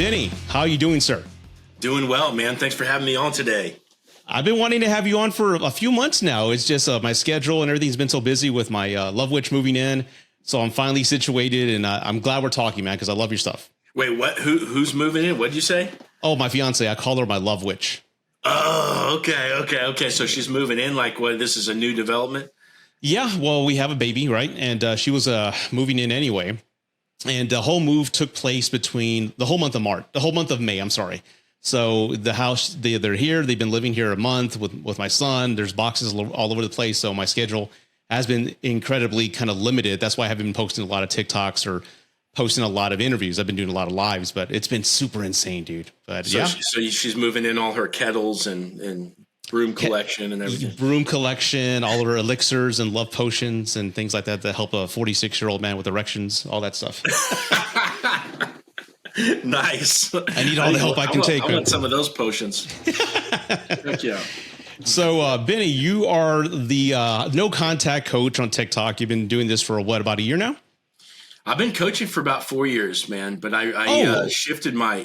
Benny, how are you doing, sir? Doing well, man. Thanks for having me on today. I've been wanting to have you on for a few months now. It's just my schedule and everything's been so busy with my Love Witch moving in. So I'm finally situated, and I'm glad we're talking, man, because I love your stuff. Wait, what? Who's moving in? What'd you say? Oh, my fiance. I call her my Love Witch. Oh, okay. So she's moving in. Like, what? This is a new development? Yeah, well, we have a baby, right? And she was moving in anyway. And the whole move took place between the whole month of May. I'm sorry. So the house, they're here. They've been living here a month with my son. There's boxes all over the place. So my schedule has been incredibly kind of limited. That's why I haven't been posting a lot of TikToks or posting a lot of interviews. I've been doing a lot of lives, but it's been super insane, dude. But so she's moving in all her kettles and broom collection and everything. Broom collection, all of her elixirs and love potions and things like that help a 46-year-old man with erections, all that stuff. Nice. I need all the help I can take. I want some of those potions. Heck yeah. So, Benny, you are the no contact coach on TikTok. You've been doing this for about a year now? I've been coaching for about 4 years, man. But I shifted my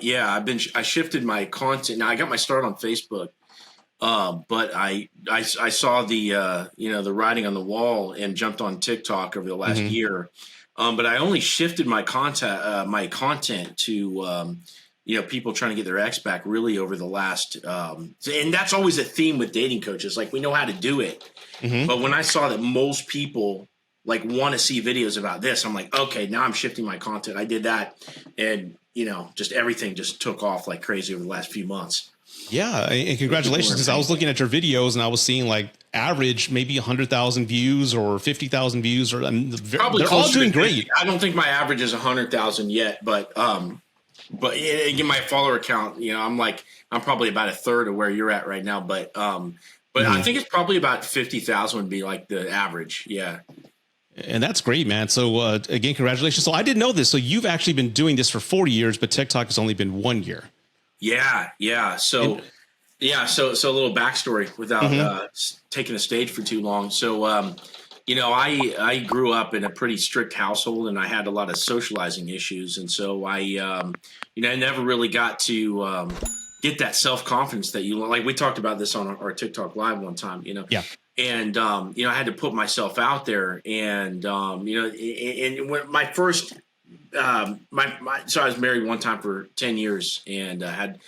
shifted my content. Now I got my start on Facebook. But I saw the the writing on the wall and jumped on TikTok over the last year. But I only shifted my content to people trying to get their ex back really over the last and that's always a theme with dating coaches. Like, we know how to do it, but when I saw that most people like want to see videos about this, I'm like, okay, now I'm shifting my content. I did that, and just everything just took off like crazy over the last few months. Yeah, and congratulations, because I was looking at your videos and I was seeing like average maybe 100,000 views or 50,000 views, or probably they're all doing great. I don't think my average is 100,000 yet, but again, my follower count, I'm probably about a third of where you're at right now, but I think it's probably about 50,000 would be like the average. Yeah. And that's great, man. So again, congratulations. So I didn't know this. So you've actually been doing this for 40 years, but TikTok has only been 1 year. Yeah. So a little backstory without taking the stage for too long. So, I grew up in a pretty strict household, and I had a lot of socializing issues. And so I never really got to get that self-confidence that like we talked about this on our TikTok live one time, Yeah. And, I had to put myself out there, and, and when my first, so I was married one time for 10 years and had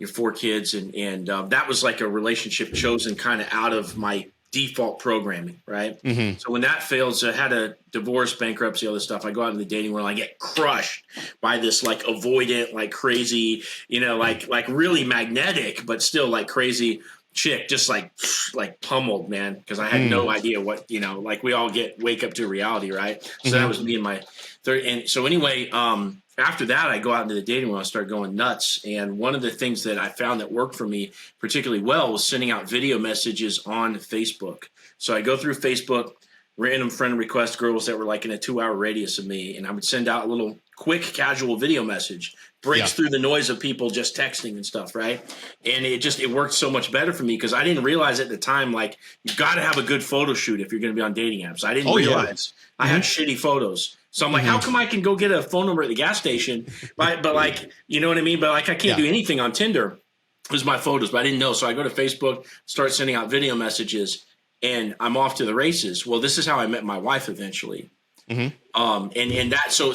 4 kids, and that was like a relationship chosen kind of out of my default programming. Right. So when that fails, I had a divorce, bankruptcy, all this stuff. I go out in the dating world, I get crushed by this like avoidant, like crazy, like really magnetic, but still like crazy chick, just like pummeled, man, because I had no idea what, like we all wake up to reality, right? So that was me in my third. And so anyway, after that, I go out into the dating world, I start going nuts. And one of the things that I found that worked for me particularly well was sending out video messages on Facebook. So I go through Facebook, random friend request girls that were like in a 2-hour radius of me, and I would send out a little quick casual video message, breaks through the noise of people just texting and stuff, right? And it worked so much better for me, because I didn't realize at the time, like, you got to have a good photo shoot if you're going to be on dating apps. I didn't realize I had shitty photos. So I'm like, how come I can go get a phone number at the gas station, but like, you know what I mean? But like, I can't do anything on Tinder. It was my photos, but I didn't know. So I go to Facebook, start sending out video messages, and I'm off to the races. Well, this is how I met my wife eventually. And that, so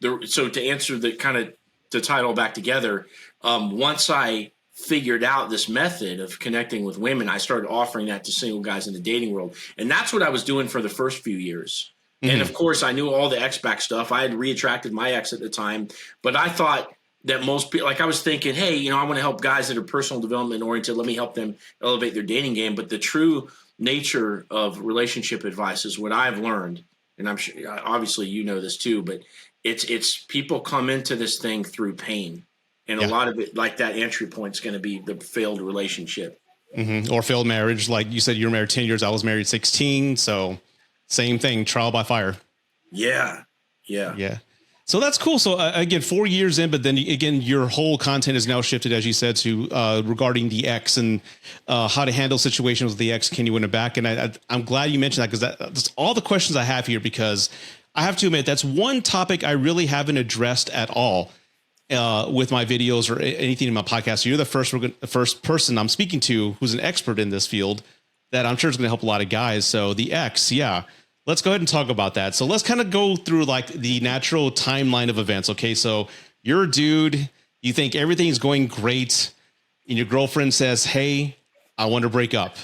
to answer the kind of to tie it all back together, once I figured out this method of connecting with women, I started offering that to single guys in the dating world. And that's what I was doing for the first few years. And of course, I knew all the ex-back stuff. I had reattracted my ex at the time, but I thought that most people, like, I was thinking, hey, I want to help guys that are personal development oriented. Let me help them elevate their dating game. But the true nature of relationship advice is what I've learned. And I'm sure, obviously, you know this too, but it's people come into this thing through pain. And a lot of it, like that entry point, is going to be the failed relationship. Or failed marriage. Like you said, you were married 10 years. I was married 16. So same thing, trial by fire. Yeah. So that's cool. So again, 4 years in, but then again, your whole content is now shifted, as you said, to regarding the ex and how to handle situations with the ex. Can you win it back? And I'm glad you mentioned that, because that's all the questions I have here, because I have to admit, that's one topic I really haven't addressed at all. with my videos or anything in my podcast. You're the first person I'm speaking to who's an expert in this field that I'm sure is going to help a lot of guys. So the X, yeah. Let's go ahead and talk about that. So let's kind of go through like the natural timeline of events. Okay. So you're a dude, you think everything's going great, and your girlfriend says, "Hey, I want to break up."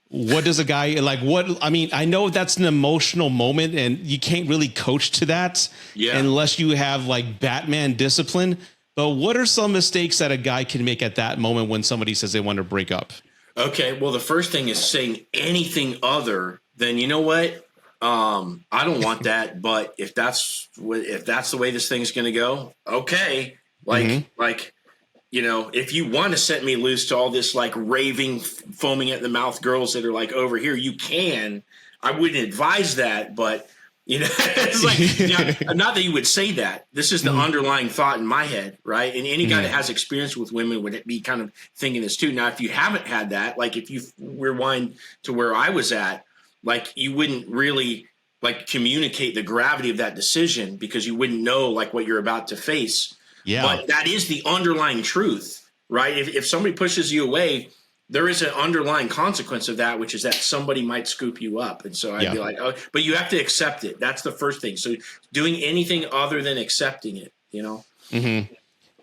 What does a guy like? What I mean, I know that's an emotional moment, and you can't really coach to that unless you have like Batman discipline. But what are some mistakes that a guy can make at that moment when somebody says they want to break up? Okay, well, the first thing is saying anything other than, you know what, I don't want that, but if that's the way this thing's going to go, okay, like. You know, if you want to set me loose to all this like raving, foaming at the mouth girls that are like over here, you can. I wouldn't advise that, but you know, it's like not that you would say that. This is the underlying thought in my head, right? And any guy that has experience with women would be kind of thinking this too. Now, if you haven't had that, like if you rewind to where I was at, like you wouldn't really like communicate the gravity of that decision because you wouldn't know like what you're about to face. Yeah. But that is the underlying truth, right? If somebody pushes you away, there is an underlying consequence of that, which is that somebody might scoop you up. And so I'd be like, oh, but you have to accept it. That's the first thing. So doing anything other than accepting it, you know?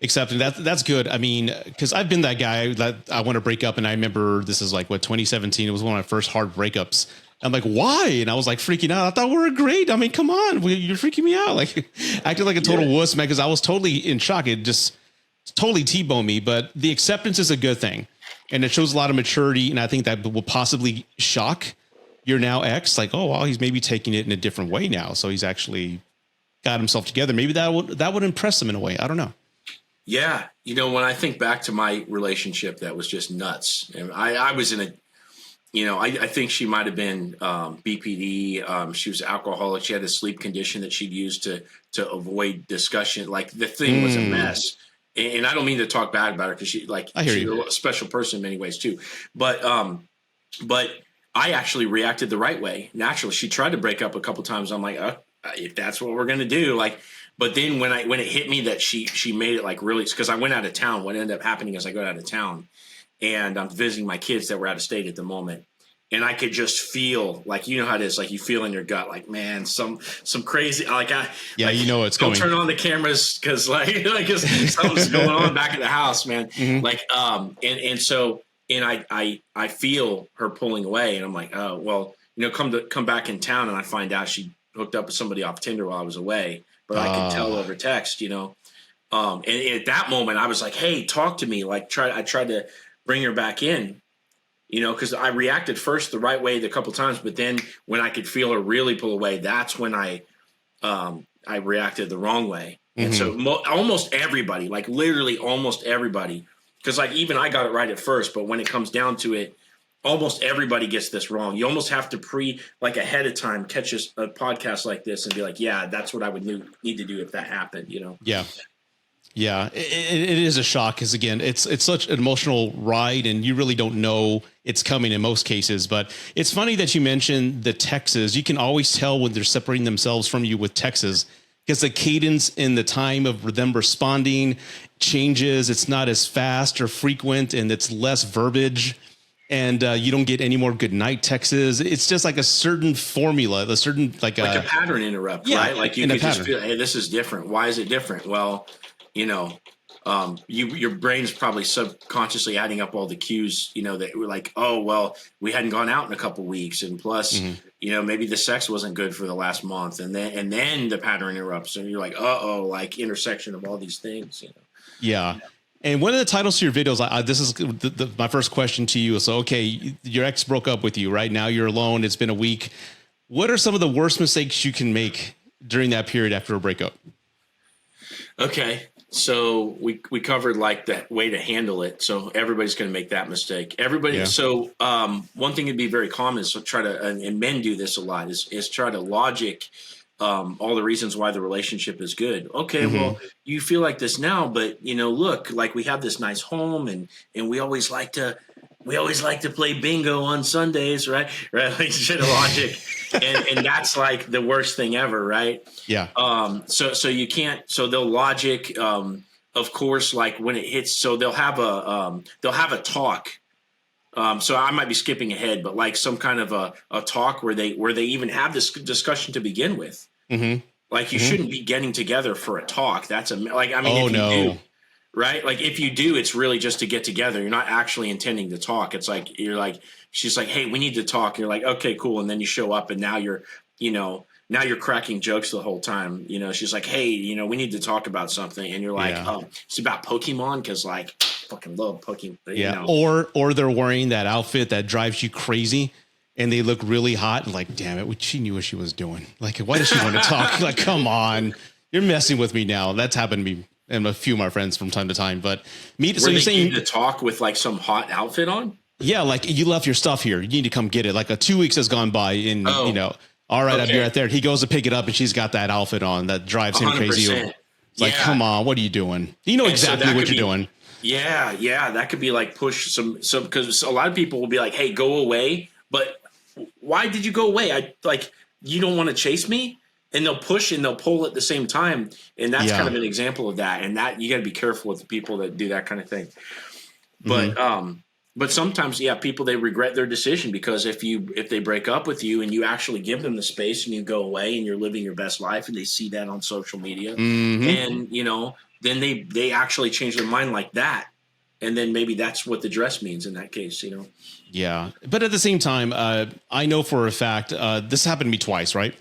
Accepting that's good. I mean, because I've been that guy that I want to break up. And I remember this is like 2017. It was one of my first hard breakups. I'm like, why? And I was like freaking out. I thought we were great. I mean, come on, you're freaking me out. Like acting like a total wuss, man, because I was totally in shock. It just totally T-boned me. But the acceptance is a good thing. And it shows a lot of maturity. And I think that will possibly shock your now ex. Like, oh, well, he's maybe taking it in a different way now. So he's actually got himself together. Maybe that would impress him in a way. I don't know. Yeah. You know, when I think back to my relationship, that was just nuts. And I was in a, you know, I think she might have been BPD. She was alcoholic. She had a sleep condition that she'd use to avoid discussion. Like the thing was a mess. And I don't mean to talk bad about her because she's a special person in many ways too. But I actually reacted the right way. Naturally, she tried to break up a couple times. I'm like, if that's what we're gonna do, like. But then when it hit me that she made it like really, because I went out of town. What ended up happening is I go out of town. And I'm visiting my kids that were out of state at the moment. And I could just feel like, you know how it is, like you feel in your gut, like, man, some crazy, you know, it's going. Don't turn on the cameras because something's going on back at the house, man. Like, so I feel her pulling away and I'm like, oh, well, you know, come back in town. And I find out she hooked up with somebody off Tinder while I was away, but I could tell over text, you know? And at that moment I was like, hey, talk to me. Like I tried to bring her back in, you know, because I reacted first the right way a couple times, but then when I could feel her really pull away, that's when I reacted the wrong way. And so almost everybody, like literally almost everybody, because like even I got it right at first, but when it comes down to it, almost everybody gets this wrong. You almost have to ahead of time catch a podcast like this and be like, yeah, that's what I would need to do if that happened, you know? Yeah. Yeah, it is a shock because, again, it's such an emotional ride and you really don't know it's coming in most cases. But it's funny that you mentioned the texts. You can always tell when they're separating themselves from you with texts because the cadence in the time of them responding changes. It's not as fast or frequent and it's less verbiage. And you don't get any more good night texts. It's just like a certain formula, a certain like a pattern interrupt, right? Like you could just feel, hey, this is different. Why is it different? Well, you know, your brain's probably subconsciously adding up all the cues, you know, that were like, oh, well, we hadn't gone out in a couple of weeks. And plus, you know, maybe the sex wasn't good for the last month. And then the pattern interrupts and you're like, like intersection of all these things, you know? Yeah. And one of the titles to your videos, this is my first question to you. So, okay, your ex broke up with you, right? Now you're alone. It's been a week. What are some of the worst mistakes you can make during that period after a breakup? Okay. So we covered like the way to handle it. So everybody's going to make that mistake. Everybody. Yeah. So one thing that'd be very common is to try to, and men do this a lot, is try to logic all the reasons why the relationship is good. Okay, well, you feel like this now, but you know, look, like we have this nice home, and we always like to play bingo on Sundays, right? Right, like shit of logic, and that's like the worst thing ever, right? Yeah. So you can't. So they'll logic. of course, like when it hits, so they'll have a talk. So I might be skipping ahead, but like some kind of a talk where they even have this discussion to begin with. Mm-hmm. Like you Mm-hmm. shouldn't be getting together for a talk. That's like, I mean, Oh if you do, no. right? Like if you do, it's really just to get together. You're not actually intending to talk. It's like she's like, hey, we need to talk. You're like, okay, cool. And then you show up, and now now you're cracking jokes the whole time. She's like, hey, we need to talk about something, and you're like, Yeah. oh, it's about Pokemon because like fucking love Pokemon. Yeah. Or they're wearing that outfit that drives you crazy, and they look really hot. And like, damn it, she knew what she was doing. Like, why does she want to talk? Like, come on, you're messing with me now. That's happened to me and a few of my friends from time to time. But so Were you're they saying to talk with like some hot outfit on? yeah, like you left your stuff here. You need to come get it. Like 2 weeks has gone by, and Oh, all right, I'll be okay. right there. He goes to pick it up, and she's got that outfit on that drives him crazy. 100%. It's like, come on, what are you doing? You know And so exactly that what could you're be doing. Yeah, that could be like push some because a lot of people will be like, "Hey, go away," but why did you go away? I like you don't want to chase me, and they'll push and they'll pull at the same time, and that's kind Yeah. of an example of that. And that you got to be careful with the people that do that kind of thing. Mhm. But sometimes, yeah, people they regret their decision because if they break up with you and you actually give them the space and you go away and you're living your best life and they see that on social media, Mhm. and then they actually change their mind like that, and then maybe that's what the dress means in that case. Yeah, but at the same time, I know for a fact this happened to me twice, right?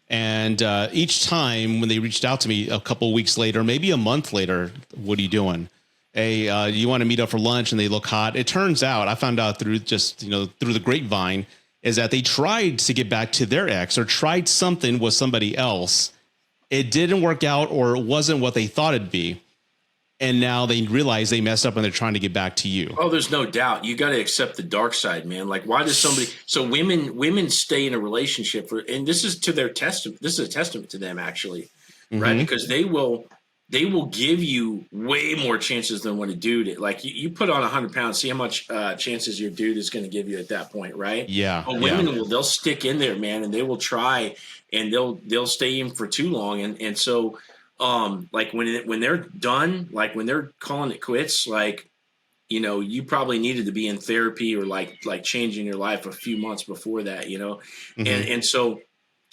And each time when they reached out to me a couple of weeks later, maybe a month later, what are you doing? Hey, you want to meet up for lunch? And they look hot. It turns out I found out through just through the grapevine is that they tried to get back to their ex or tried something with somebody else. It didn't work out, or it wasn't what they thought it'd be. And now they realize they messed up and they're trying to get back to you. Oh, there's no doubt. You got to accept the dark side, man. Like, why does somebody? So women stay in a relationship and this is to their testament. This is a testament to them, actually, right? Mm-hmm. Because they will give you way more chances than what a dude. Like, you put on 100 pounds, see how much chances your dude is going to give you at that point, right? Yeah. But Yeah. they'll stick in there, man, and they will try, and they'll stay in for too long, and so. Like when they're done, like when they're calling it quits, like you probably needed to be in therapy or like changing your life a few months before that. Mm-hmm. And so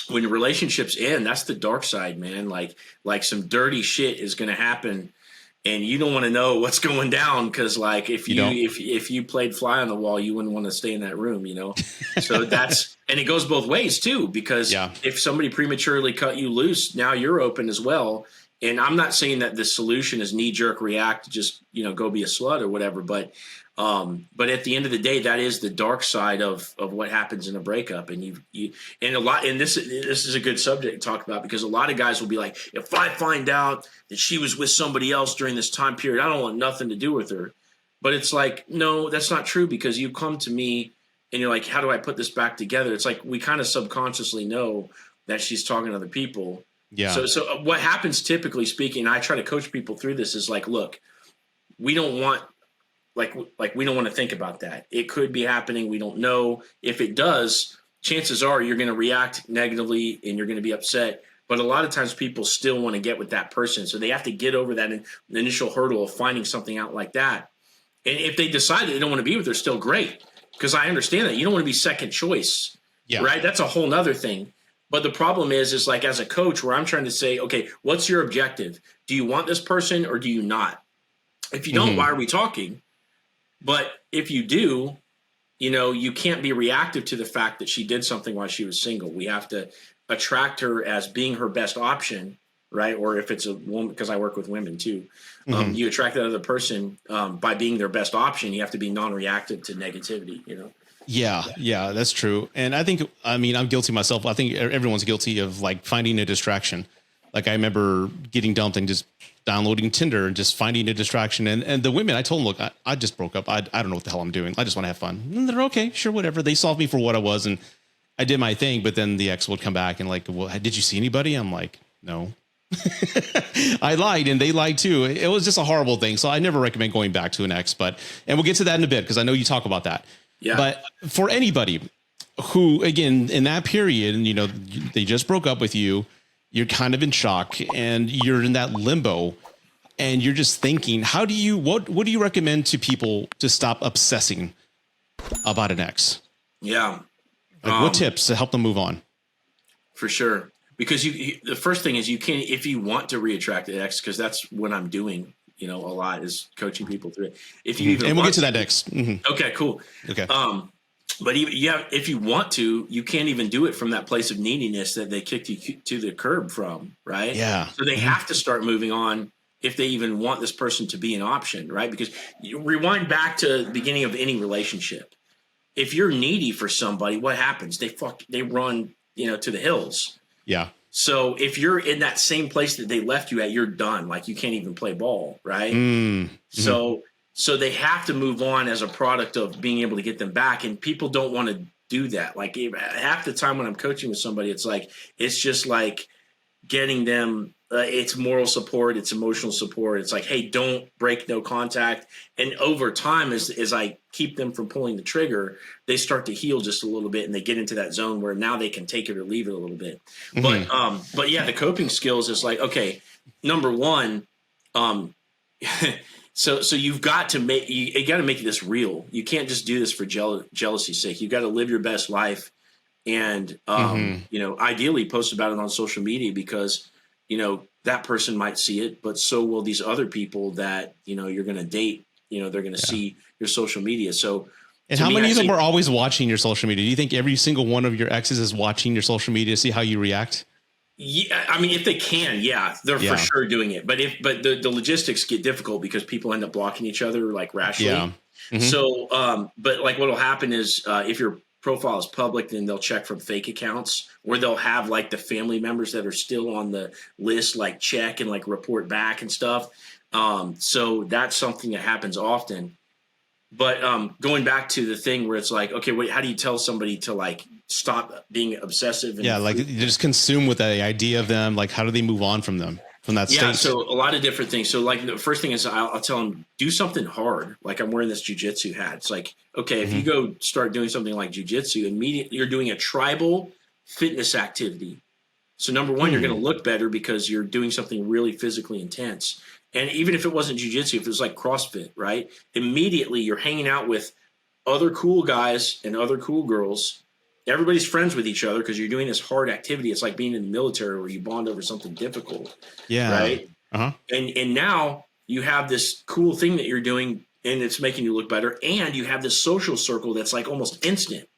when relationships end, that's the dark side, man. Like some dirty shit is going to happen, and you don't want to know what's going down because like if You you don't. if you played fly on the wall, you wouldn't want to stay in that room. So that's and it goes both ways too, because Yeah. if somebody prematurely cut you loose, now you're open as well. And I'm not saying that the solution is knee jerk react, just go be a slut or whatever, but at the end of the day, that is the dark side of what happens in a breakup. And you and a lot, and this is a good subject to talk about because a lot of guys will be like, if I find out that she was with somebody else during this time period, I don't want nothing to do with her. But it's like, no, that's not true, because you come to me and you're like, how do I put this back together? It's like we kind of subconsciously know that she's talking to other people. Yeah. So what happens, typically speaking, I try to coach people through this, is like, look, we don't want we don't want to think about that. It could be happening. We don't know. If it does, chances are you're going to react negatively and you're going to be upset. But a lot of times people still want to get with that person. So they have to get over that initial hurdle of finding something out like that. And if they decide that they don't want to be with her, still great. Because I understand that you don't want to be second choice, Yeah. right? That's a whole nother thing. But the problem is like as a coach, where I'm trying to say, okay, what's your objective? Do you want this person or do you not? If you don't, Mhm. why are we talking? But if you do, you can't be reactive to the fact that she did something while she was single. We have to attract her as being her best option, right? Or if it's a woman, because I work with women too, Mhm. you attract that other person by being their best option. You have to be non-reactive to negativity. Yeah, yeah, that's true. And I'm guilty myself. I think everyone's guilty of like finding a distraction. Like I remember getting dumped and just downloading Tinder and just finding a distraction. And the women, I told them, look, I just broke up. I don't know what the hell I'm doing. I just want to have fun. And they're okay, sure, whatever. They solved me for what I was, and I did my thing. But then the ex would come back and like, well, did you see anybody? I'm like, no. I lied and they lied too. It was just a horrible thing. So I never recommend going back to an ex, and we'll get to that in a bit because I know you talk about that. Yeah. But for anybody who, again, in that period, they just broke up with you, you're kind of in shock and you're in that limbo. and you're just thinking, what do you recommend to people to stop obsessing about an ex? Yeah. Like what tips to help them move on? For sure. Because the first thing is you can't, if you want to reattract an ex, because that's what I'm doing, a lot is coaching people through it. If you even and we'll get to that next. Okay, cool. Okay. But even, if you want to, you can't even do it from that place of neediness that they kicked you to the curb from, right? Yeah. So they have to start moving on if they even want this person to be an option, right? Because you rewind back to the beginning of any relationship. If you're needy for somebody, what happens? They run, to the hills. Yeah. So if you're in that same place that they left you at, you're done. Like you can't even play ball, right? So they have to move on as a product of being able to get them back. And people don't want to do that. Like half the time when I'm coaching with somebody, it's just like getting them, it's moral support, it's emotional support. It's like, hey, don't break no contact. And over time, as I keep them from pulling the trigger, they start to heal just a little bit, and they get into that zone where now they can take it or leave it a little bit. But yeah, the coping skills is like, okay, number one, so you've got to you got to make this real. You can't just do this for jealousy's sake. You got to live your best life, and ideally post about it on social media, because that person might see it, but so will these other people that you're going to date. They're going to see your social media. So, and how many of them are always watching your social media? Do you think every single one of your exes is watching your social media to see how you react? Yeah, I mean, if they can, they're for sure doing it. But the logistics get difficult because people end up blocking each other like rationally. Yeah. So, but like what'll happen is if your profile is public, then they'll check from fake accounts, or they'll have like the family members that are still on the list, like check and like report back and stuff. So that's something that happens often. But going back to the thing where it's like, okay, wait, how do you tell somebody to like stop being obsessive? And like you just consume with the idea of them. Like, how do they move on from that state? Yeah, so a lot of different things. So like the first thing is I'll tell them, do something hard. Like I'm wearing this jujitsu hat. It's like, okay, if you go start doing something like jujitsu, immediately you're doing a tribal fitness activity. So number one, you're going to look better because you're doing something really physically intense. And even if it wasn't jujitsu, if it was like CrossFit, right? Immediately you're hanging out with other cool guys and other cool girls. Everybody's friends with each other because you're doing this hard activity. It's like being in the military where you bond over something difficult. Yeah. Right. And now you have this cool thing that you're doing, and it's making you look better. And you have this social circle that's like almost instant.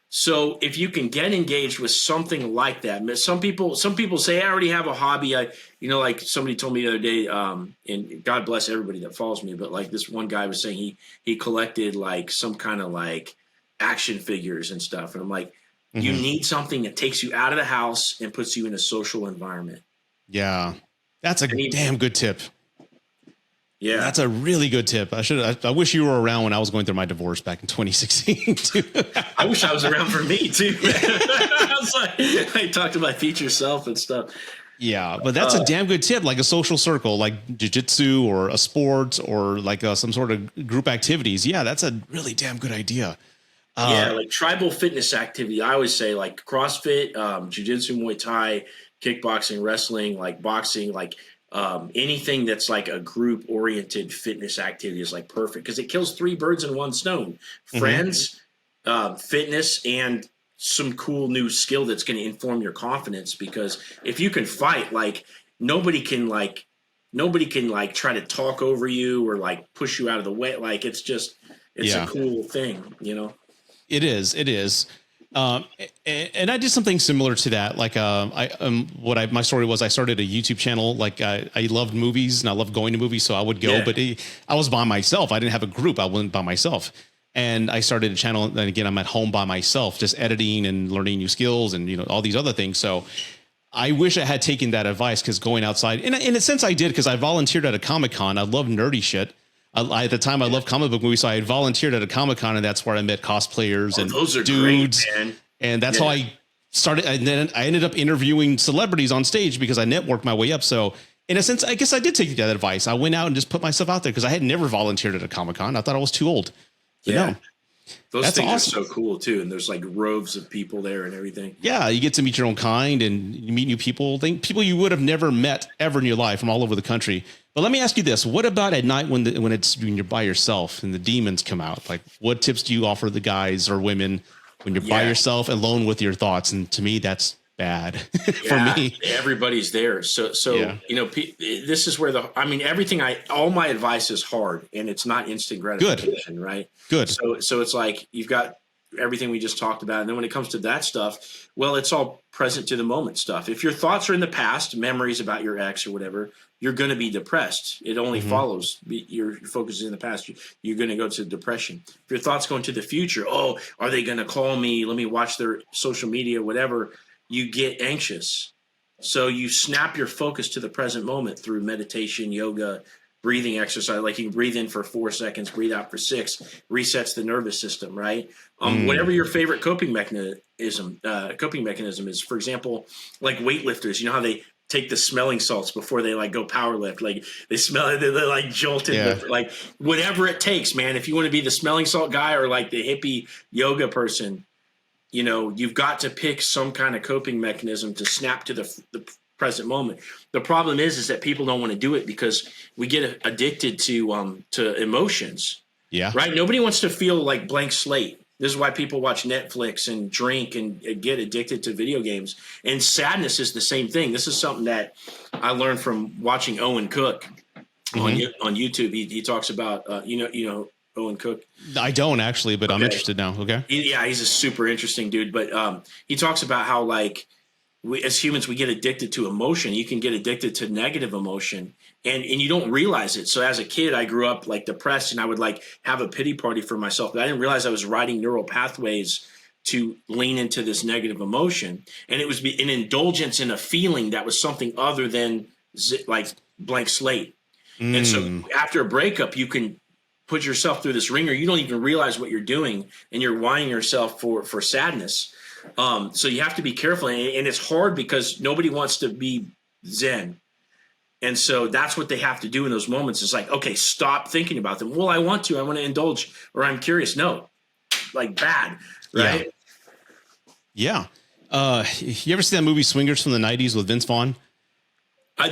So if you can get engaged with something like that, some people say, I already have a hobby. Like somebody told me the other day, and God bless everybody that follows me, but like this one guy was saying he collected like some kind of like action figures and stuff. And I'm like, you need something that takes you out of the house and puts you in a social environment. Yeah. That's a damn good tip. Yeah, that's a really good tip. I wish you were around when I was going through my divorce back in 2016 too. I wish I was around for me too. I was like, I talked to my future self and stuff. Yeah, but that's a damn good tip, like a social circle, like jiu-jitsu or a sport or like some sort of group activities. Yeah, that's a really damn good idea. Like tribal fitness activity. I always say like CrossFit, jiu-jitsu, Muay Thai, kickboxing, wrestling, like boxing, like anything that's like a group oriented fitness activity is like perfect because it kills 3 birds in one stone. Friends, fitness, and some cool new skill that's going to inform your confidence, because if you can fight, like nobody can try to talk over you or like push you out of the way. Like it's a cool thing, It is. And I did something similar to that. Like, my story was I started a YouTube channel. Like I loved movies and I loved going to movies. So I would go, but I was by myself. I didn't have a group. I went by myself, and I started a channel. And again, I'm at home by myself, just editing and learning new skills and, all these other things. So I wish I had taken that advice, because going outside, and in a sense I did, because I volunteered at a Comic-Con. I love nerdy shit. At the time, I loved comic book movies, so I volunteered at a Comic-Con, and that's where I met cosplayers and those are dudes. Great, man. And that's how I started. And then I ended up interviewing celebrities on stage because I networked my way up. So in a sense, I guess I did take that advice. I went out and just put myself out there because I had never volunteered at a Comic-Con. I thought I was too old. Those That's things awesome. are so cool too, and there's like rows of people there and everything. Yeah, you get to meet your own kind and you meet new people, people you would have never met ever in your life from all over the country. But let me ask you this: what about at night when when you're by yourself and the demons come out? Like, what tips do you offer the guys or women when you're by Yeah, yourself, alone with your thoughts? And to me, that's bad for yeah, me. everybody's there. So Yeah, this is where everything all my advice is hard, and it's not instant good, gratification, right? good. So it's like you've got everything we just talked about, and then when it comes to that stuff, well, it's all present to the moment stuff. If your thoughts are in the past, memories about your ex or whatever, you're going to be depressed. It only Hmm. follows. Your focus is in the past. You're going to go to depression. If your thoughts go into the future, oh, are they going to call me? Let me watch their social media, whatever. You get anxious. So you snap your focus to the present moment through meditation, yoga, breathing exercise. Like you can breathe in for 4 seconds, breathe out for 6, resets the nervous system, right? Mm. Whatever your favorite coping mechanism is. For example, like weightlifters, you know how they take the smelling salts before they like go power lift, like they smell it, they're like jolted Yeah. with like whatever it takes, man. If you want to be the smelling salt guy or like the hippie yoga person, you've got to pick some kind of coping mechanism to snap to the present moment. The problem is that people don't want to do it because we get addicted to emotions, Yeah. right? Nobody wants to feel like blank slate. This is why people watch Netflix and drink and get addicted to video games. And sadness is the same thing. This is something that I learned from watching Owen Cook on Hmm. on YouTube. He talks about Owen Cook. I don't actually, but I'm Okay. interested now. Okay. He's a super interesting dude. But he talks about how like as humans we get addicted to emotion. You can get addicted to negative emotion, and you don't realize it. So as a kid, I grew up like depressed, and I would like have a pity party for myself, but I didn't realize I was writing neural pathways to lean into this negative emotion, and it was an indulgence in a feeling that was something other than like blank slate. And so Mm. after a breakup, you can put yourself through this ringer. You don't even realize what you're doing, and you're whining yourself for sadness. So you have to be careful, and it's hard because nobody wants to be Zen. And so that's what they have to do in those moments. It's like, okay, stop thinking about them. Well, I want to indulge, or I'm curious. No, like bad, Yeah. right? Yeah. You ever see that movie Swingers from the '90s with Vince Vaughn?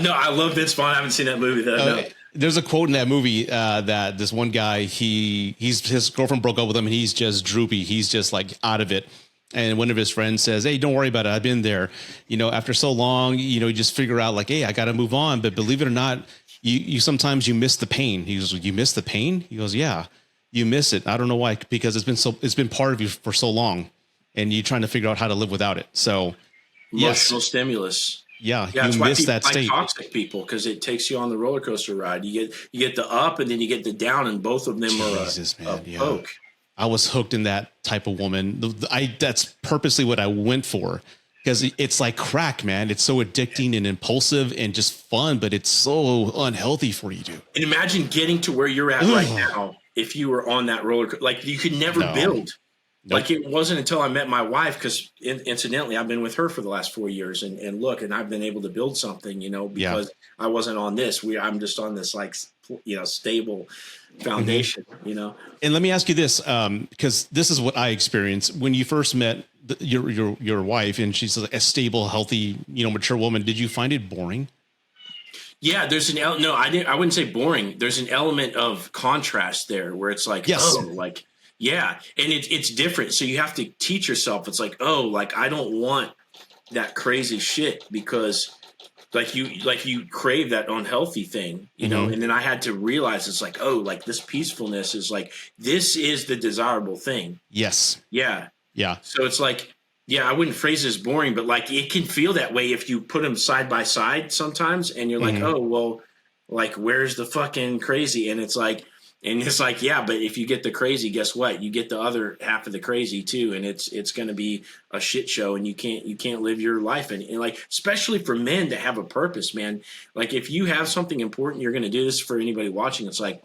No, I love Vince Vaughn. I haven't seen that movie though. No. There's a quote in that movie that this one guy, his girlfriend broke up with him and he's just droopy. He's just like out of it. And one of his friends says, "Hey, don't worry about it. I've been there. After so long, you just figure out like, hey, I got to move on. But believe it or not, you sometimes you miss the pain." He goes, "You miss the pain?" He goes, "Yeah, you miss it. I don't know why, because it's been part of you for so long, and you're trying to figure out how to live without it." So, Emotional yes, stimulus. yeah, Yeah, you that's why miss people that like state. toxic people because it takes you on the roller coaster ride. You get the up and then you get the down, and both of them are Jesus, a man, yeah. poke. I was hooked in that type of woman. That's purposely what I went for, because it's like crack, man. It's so addicting and impulsive and just fun, but it's so unhealthy for you, dude. And imagine getting to where you're at right now if you were on that roller coaster. Like you could never No, build. nope. Like it wasn't until I met my wife, because incidentally, I've been with her for the last 4 years, and look, and I've been able to build something, Yeah. because I wasn't on this. I'm just on this like stable Mhm. foundation. And let me ask you this, because this is what I experienced when you first met your wife, and she's like a stable, healthy, mature woman. Did you find it boring? Yeah, there's no, I wouldn't say boring. There's an element of contrast there where it's like, Yes. oh, like, yeah. And it's different. So you have to teach yourself. It's like, oh, like, I don't want that crazy shit because you crave that unhealthy thing. Hmm. And then I had to realize it's like, oh, like this peacefulness is like, this is the desirable thing. Yes. Yeah. Yeah. So it's like, yeah, I wouldn't phrase it as boring, but like it can feel that way if you put them side by side sometimes, and you're like, Hmm. oh, well, like where's the fucking crazy? And it's like, yeah, but if you get the crazy, guess what? You get the other half of the crazy too, and it's going to be a shit show, and you can't live your life, and like especially for men to have a purpose, man. Like if you have something important, you're going to do this for anybody watching. It's like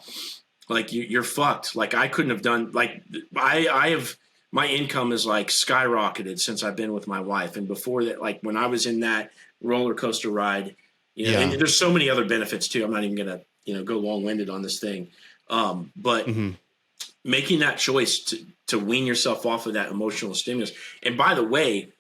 you're fucked. Like I couldn't have done like I have my income is like skyrocketed since I've been with my wife. And before that, like when I was in that roller coaster ride, and Yeah. there's so many other benefits too. I'm not even gonna, go long winded on this thing. But Hmm. making that choice to wean yourself off of that emotional stimulus. And by the way,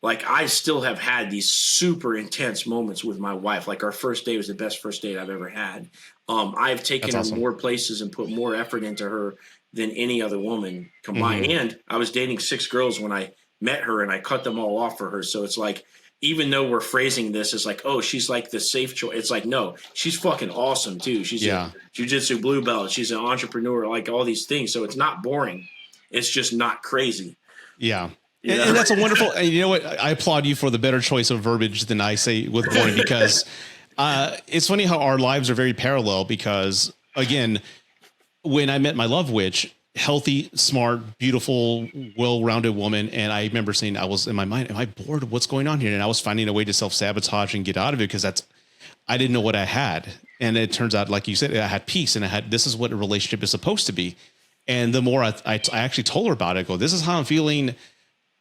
like I still have had these super intense moments with my wife. Like our first date was the best first date I've ever had. I've taken her more places and put more effort into her than any other woman combined. And I was dating 6 girls when I met her, and I cut them all off for her. So it's like, even though we're phrasing this as like, oh, she's like the safe choice, it's like, no, she's fucking awesome too. She's a jiu-jitsu blue belt. She's an entrepreneur, like all these things. So it's not boring. It's just not crazy. Yeah. And that's a wonderful, and you know what? I applaud you for the better choice of verbiage than I say with boring, because it's funny how our lives are very parallel, because again, when I met my love witch, healthy, smart, beautiful, well-rounded woman. And I remember saying, I was in my mind, am I bored? What's going on here? And I was finding a way to self-sabotage and get out of it, because I didn't know what I had. And it turns out, like you said, I had peace, and this is what a relationship is supposed to be. And the more I actually told her about it, I go, this is how I'm feeling.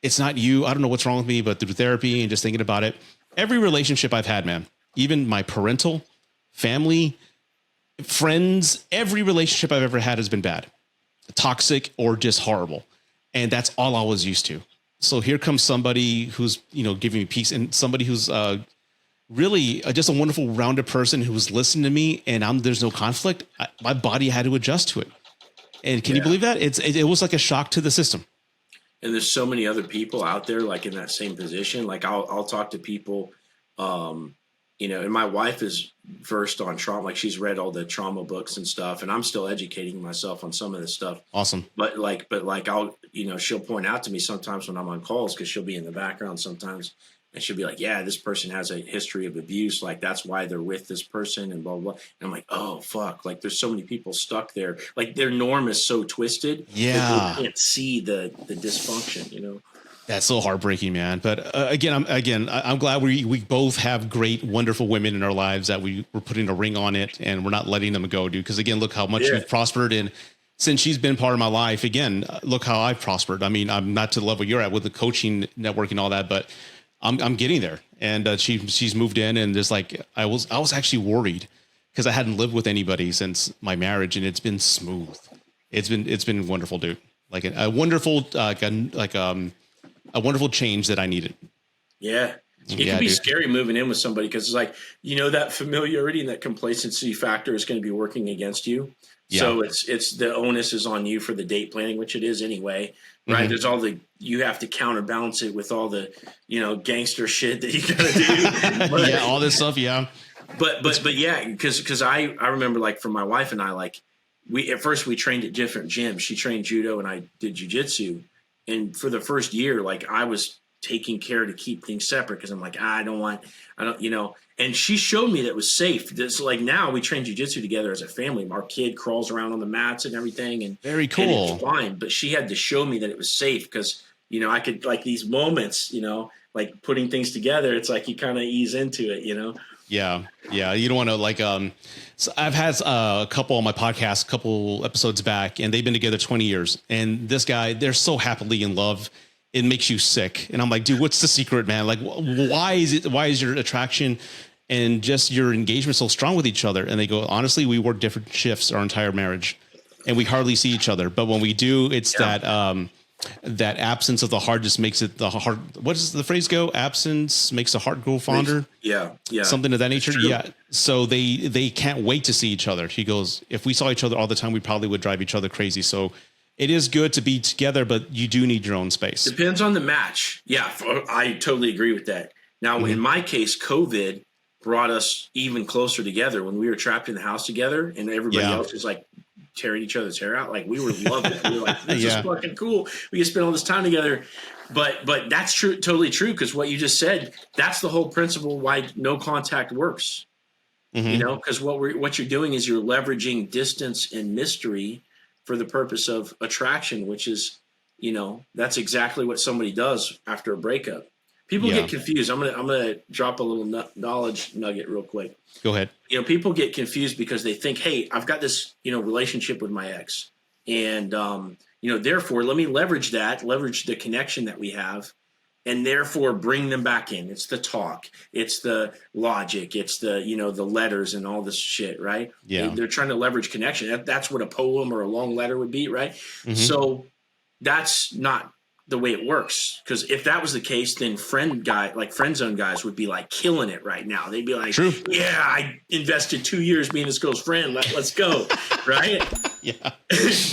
It's not you. I don't know what's wrong with me, but through therapy and just thinking about it, every relationship I've had, man, even my parental, family, friends, every relationship I've ever had has been bad, toxic, or just horrible. And that's all I was used to. So here comes somebody who's, giving me peace, and somebody who's really just a wonderful, rounded person who's listening to me, and there's no conflict. My body had to adjust to it. And can you believe that? It was like a shock to the system. And there's so many other people out there like in that same position. Like I'll talk to people, and my wife is versed on trauma. Like she's read all the trauma books and stuff, and I'm still educating myself on some of this stuff. Awesome. But I'll, she'll point out to me sometimes when I'm on calls, because she'll be in the background sometimes, and she'll be like, yeah, this person has a history of abuse. Like that's why they're with this person, and blah, blah, blah. And I'm like, oh fuck. Like there's so many people stuck there. Like their norm is so twisted. Yeah. That they can't see the dysfunction, That's so heartbreaking, man. But I'm glad we both have great, wonderful women in our lives that we're putting a ring on it, and we're not letting them go, dude. Because again, look how much you've prospered, and since she's been part of my life, again, look how I've prospered. I mean, I'm not to the level you're at with the coaching network and all that, but I'm getting there. And she's moved in, and there's like I was actually worried because I hadn't lived with anybody since my marriage, and it's been smooth. It's been wonderful, dude. Like a wonderful a wonderful change that I needed. Yeah. It can be scary moving in with somebody, because it's like, that familiarity and that complacency factor is going to be working against you. Yeah. So it's the onus is on you for the date planning, which it is anyway, right? Mm-hmm. There's you have to counterbalance it with all the, gangster shit that you got to do. But, yeah. All this stuff. Yeah. But yeah, because I remember, like, for my wife and I, like, at first we trained at different gyms. She trained judo and I did jujitsu. And for the first year, like, I was taking care to keep things separate, because I'm like, I don't, and she showed me that it was safe. This, like, now we train jujitsu together as a family. Our kid crawls around on the mats and everything. And very cool. And it's fine. But she had to show me that it was safe, because, I could, like, these moments, like putting things together, it's like you kind of ease into it, Yeah. Yeah. You don't want to, like, so I've had a couple on my podcast, a couple episodes back, and they've been together 20 years. And this guy, they're so happily in love. It makes you sick. And I'm like, dude, what's the secret, man? Like, why is your attraction and just your engagement so strong with each other? And they go, honestly, we work different shifts our entire marriage, and we hardly see each other. But when we do, it's that absence of the heart just makes it the heart. What does the phrase go? Absence makes the heart grow fonder. Yeah. Something of that nature. Yeah. So they can't wait to see each other. He goes, if we saw each other all the time, we probably would drive each other crazy. So it is good to be together, but you do need your own space. Depends on the match. Yeah, I totally agree with that. Now, in my case, COVID brought us even closer together when we were trapped in the house together, and everybody else was like tearing each other's hair out. Like, we were loving it. We were like, this is fucking cool. We can spend all this time together. But that's true, totally true, because what you just said, that's the whole principle why no contact works. Mm-hmm. Because what you're doing is you're leveraging distance and mystery for the purpose of attraction, which is, that's exactly what somebody does after a breakup. People get confused. I'm gonna drop a little knowledge nugget real quick. Go ahead. People get confused because they think, hey, I've got this, relationship with my ex, and therefore let me leverage the connection that we have, and therefore bring them back in. It's the talk, it's the logic, it's the, the letters and all this shit, right? Yeah. They're trying to leverage connection. That's what a poem or a long letter would be, right? Mm-hmm. So that's not the way it works. Because if that was the case, then friend zone guys would be like killing it right now. They'd be like, True. yeah, I invested 2 years being this girl's friend. Let's go. Right. Yeah.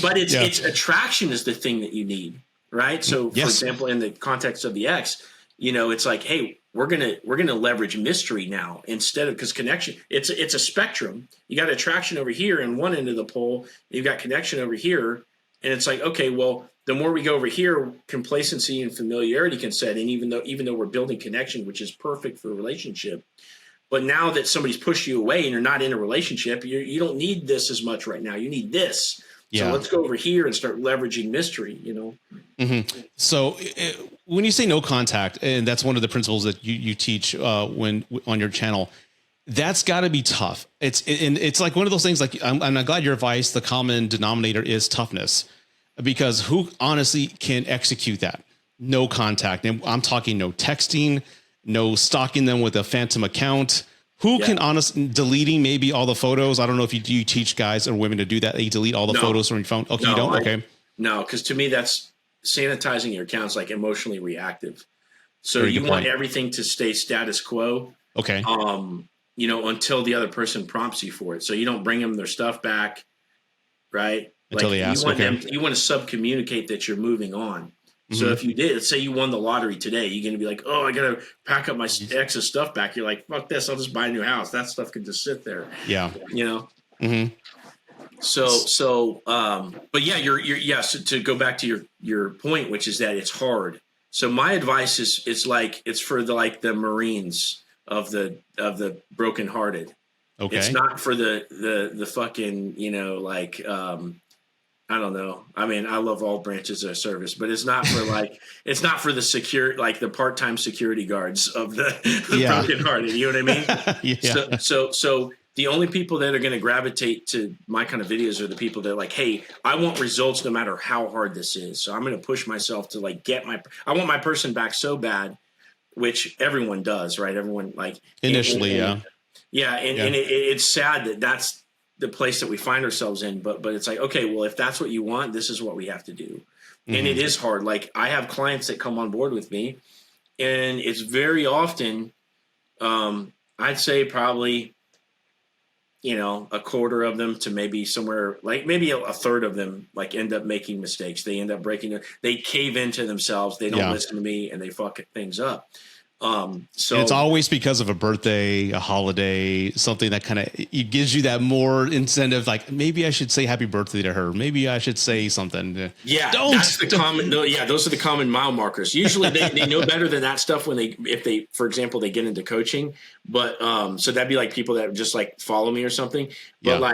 But it's attraction is the thing that you need. Right. So for example, in the context of the ex, it's like, hey, we're gonna leverage mystery now instead of, because connection, it's a spectrum. You got attraction over here in one end of the pole, you've got connection over here. And it's like, okay, well, the more we go over here, complacency and familiarity can set in, even though we're building connection, which is perfect for a relationship. But now that somebody's pushed you away and you're not in a relationship, you don't need this as much right now. You need this. Yeah. So let's go over here and start leveraging mystery, Mm-hmm. So when you say no contact, and that's one of the principles that you teach when on your channel, that's got to be tough. It's like one of those things. Like I'm glad your advice. The common denominator is toughness, because who honestly can execute that? No contact, and I'm talking no texting, no stalking them with a phantom account. Who can deleting maybe all the photos? I don't know if you teach guys or women to do that. They delete all the photos from your phone. Okay, you don't. Okay, no, because to me that's sanitizing your accounts, like emotionally reactive. So you want everything to stay status quo. Okay. Until the other person prompts you for it. So you don't bring them their stuff back, right? Until they ask. You want to sub-communicate that you're moving on. Mm-hmm. So if you did, let's say you won the lottery today, you're going to be like, oh, I got to pack up my ex's stuff back. You're like, fuck this, I'll just buy a new house. That stuff can just sit there. Yeah. Mm-hmm. But yeah, so to go back to your point, which is that it's hard. So my advice is, it's for the Marines of the brokenhearted. Okay. It's not for the fucking, I don't know. I mean, I love all branches of service, but it's not for it's not for the the part-time security guards of the brokenhearted. You know what I mean? Yeah. So the only people that are going to gravitate to my kind of videos are the people that are like, hey, I want results no matter how hard this is. So I'm going to push myself to I want my person back so bad, which everyone does, right? Everyone initially. And it's sad that that's the place that we find ourselves in, but it's like, okay, well, if that's what you want, this is what we have to do. Mm-hmm. And it is hard. Like I have clients that come on board with me, and it's very often, I'd say probably, a quarter of them to maybe somewhere maybe a third of them end up making mistakes. They end up they cave into themselves. They don't listen to me, and they fuck things up. So it's always because of a birthday, a holiday, something that kind of it gives you that more incentive. Like maybe I should say happy birthday to her. Maybe I should say something. Yeah, that's the common. No, yeah, those are the common mile markers. Usually they know better than that stuff if they, for example, they get into coaching. But so that'd be like people that just follow me or something. But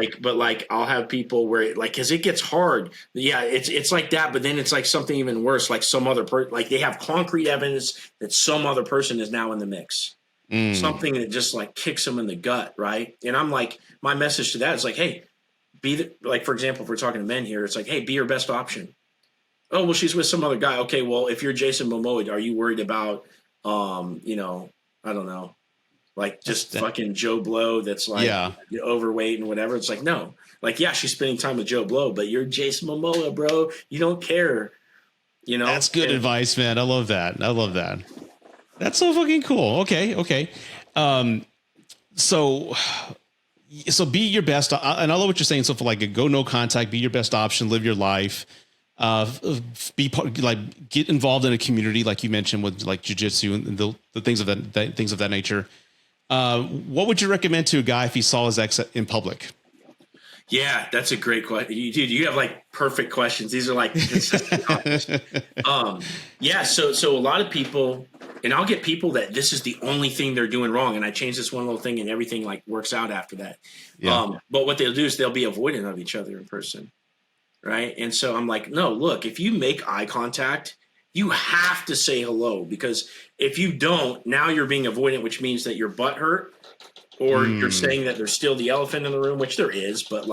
I'll have people where because it gets hard. Yeah, it's like that. But then it's something even worse. Like some other they have concrete evidence that some other person is now in the mix. Something that just kicks them in the gut, right? And I'm my message to that is hey, be for example, if we're talking to men here, it's hey, be your best option. Oh, well, she's with some other guy. Okay, well, if you're Jason Momoa, are you worried about I don't know, just fucking Joe Blow that's overweight and whatever? It's no. Yeah, she's spending time with Joe Blow, but you're Jason Momoa, bro. You don't care. That's good advice, man. I love that. That's so fucking cool. Okay. So be your best. And I love what you're saying. So for go no contact, be your best option, live your life, be part, get involved in a community. Like you mentioned with jujitsu and the things of that nature. What would you recommend to a guy if he saw his ex in public? Yeah, that's a great question. Dude, you have perfect questions. These are consistent topics. So a lot of people, and I'll get people that this is the only thing they're doing wrong, and I change this one little thing and everything works out after that. Yeah. But what they'll do is they'll be avoidant of each other in person, right? And so I'm no, look, if you make eye contact, you have to say hello, because if you don't, now you're being avoidant, which means that your butt hurt. Or you're saying that there's still the elephant in the room, which there is, but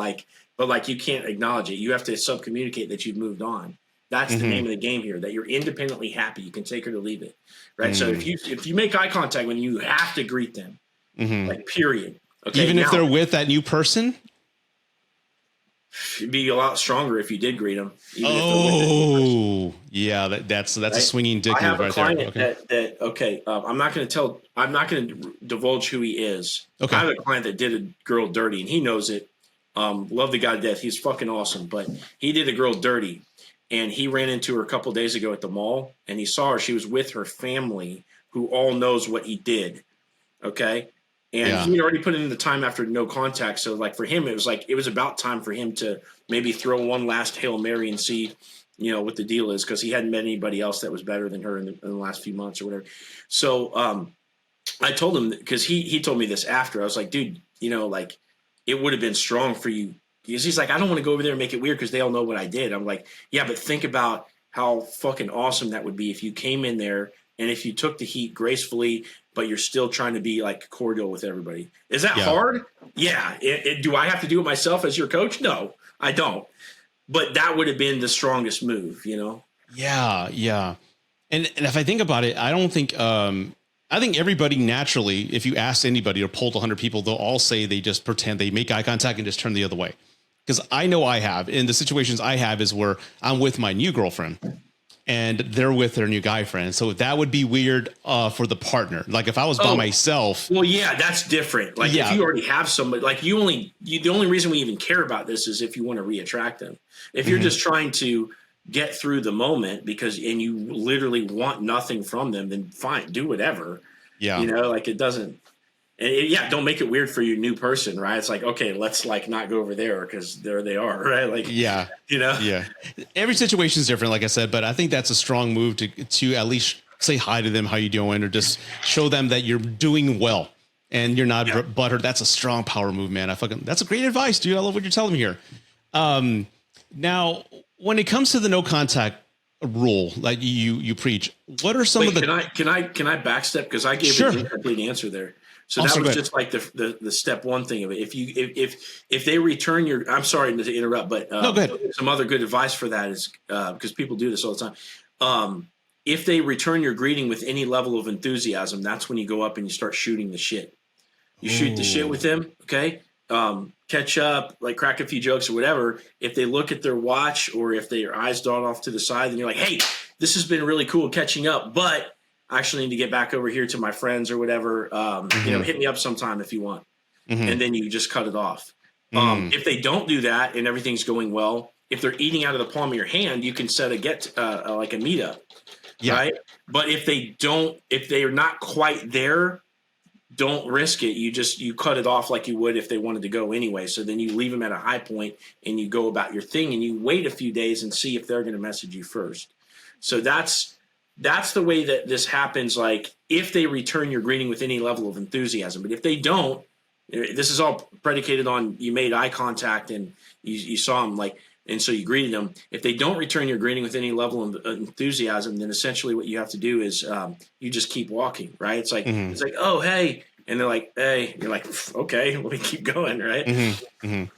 you can't acknowledge it. You have to sub-communicate that you've moved on. That's the name of the game here, that you're independently happy. You can take her to leave it. Right. So if you make eye contact when you have to greet them, like period. Okay. Even if they're with that new person? It'd be a lot stronger if you did greet them. Yeah, that's a swinging dick move right there. Okay. I'm not going to divulge who he is. Okay. I have a client that did a girl dirty, and he knows it. Love the guy to death. He's fucking awesome, but he did a girl dirty, and he ran into her a couple of days ago at the mall, and he saw her. She was with her family, who all knows what he did. Okay. And he had already put in the time after no contact. So like for him, it was about time for him to maybe throw one last Hail Mary and see, what the deal is. Cause he hadn't met anybody else that was better than her in the last few months or whatever. So, I told him, cause he told me this after. I was like, dude, like it would have been strong for you. Because he's like, I don't want to go over there and make it weird, cause they all know what I did. I'm like, yeah, but think about how fucking awesome that would be if you came in there and if you took the heat gracefully, but you're still trying to be like cordial with everybody. Is that hard? Yeah. Do I have to do it myself as your coach? No, I don't. But that would have been the strongest move, Yeah. Yeah. And if I think about it, I don't think, I think everybody naturally, if you ask anybody or polled 100 people, they'll all say they just pretend they make eye contact and just turn the other way. Because I know I have, in the situations I have is where I'm with my new girlfriend and they're with their new guy friend. So that would be weird for the partner. Like if I was by myself. Well, yeah, that's different. Like if you already have somebody, like the only reason we even care about this is if you want to reattract them. If you're just trying to get through the moment and you literally want nothing from them, then fine, do whatever. Yeah. Like it doesn't. Don't make it weird for your new person, right? It's like, okay, let's like not go over there because there they are, right? Like, yeah. Every situation is different, like I said, but I think that's a strong move to at least say hi to them, how you doing, or just show them that you're doing well and you're not butthurt. That's a strong power move, man. That's a great advice, dude. I love what you're telling me here. Now, when it comes to the no contact rule, like you preach, what are some of the? Can I backstep because I gave an incomplete answer there. So that was just like the step one thing of it. If they return your, I'm sorry to interrupt, but no, go ahead. Some other good advice for that is because people do this all the time. If they return your greeting with any level of enthusiasm, that's when you go up and you start shooting the shit. You shoot the shit with them, okay? Catch up, like crack a few jokes or whatever. If they look at their watch or if their eyes dart off to the side, then you're like, hey, this has been really cool catching up, but I actually need to get back over here to my friends or whatever. Hit me up sometime if you want. And then you just cut it off. If they don't do that and everything's going well, if they're eating out of the palm of your hand, you can set like a meetup, right? But if they're not quite there, don't risk it. You cut it off like you would if they wanted to go anyway. So then you leave them at a high point and you go about your thing and you wait a few days and see if they're going to message you first. So that's the way that this happens. Like if they return your greeting with any level of enthusiasm, but if they don't, this is all predicated on you made eye contact and you saw them and so you greeted them. If they don't return your greeting with any level of enthusiasm, then essentially what you have to do is you just keep walking, right? It's like, it's like, oh, hey. And they're like, hey, you're like, okay, let me keep going. Right.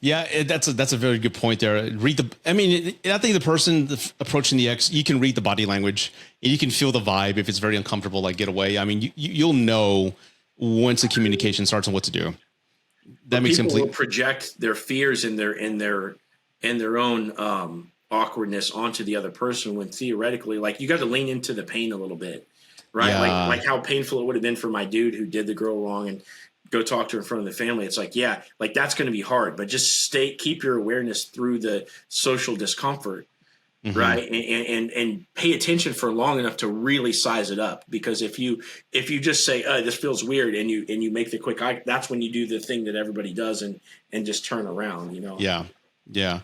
Yeah, that's a very good point there. I think the person approaching the ex, you can read the body language and you can feel the vibe. If it's very uncomfortable, like get away. I mean, you'll know once the communication starts and what to do. That makes people will project their fears and their own awkwardness onto the other person when theoretically, like you got to lean into the pain a little bit, right? Yeah. Like how painful it would have been for my dude who did the girl wrong and go talk to her in front of the family. It's like, yeah, like that's going to be hard, but just keep your awareness through the social discomfort, right? And pay attention for long enough to really size it up. Because if you just say, this feels weird and you make the quick eye, that's when you do the thing that everybody does and just turn around, Yeah. Yeah.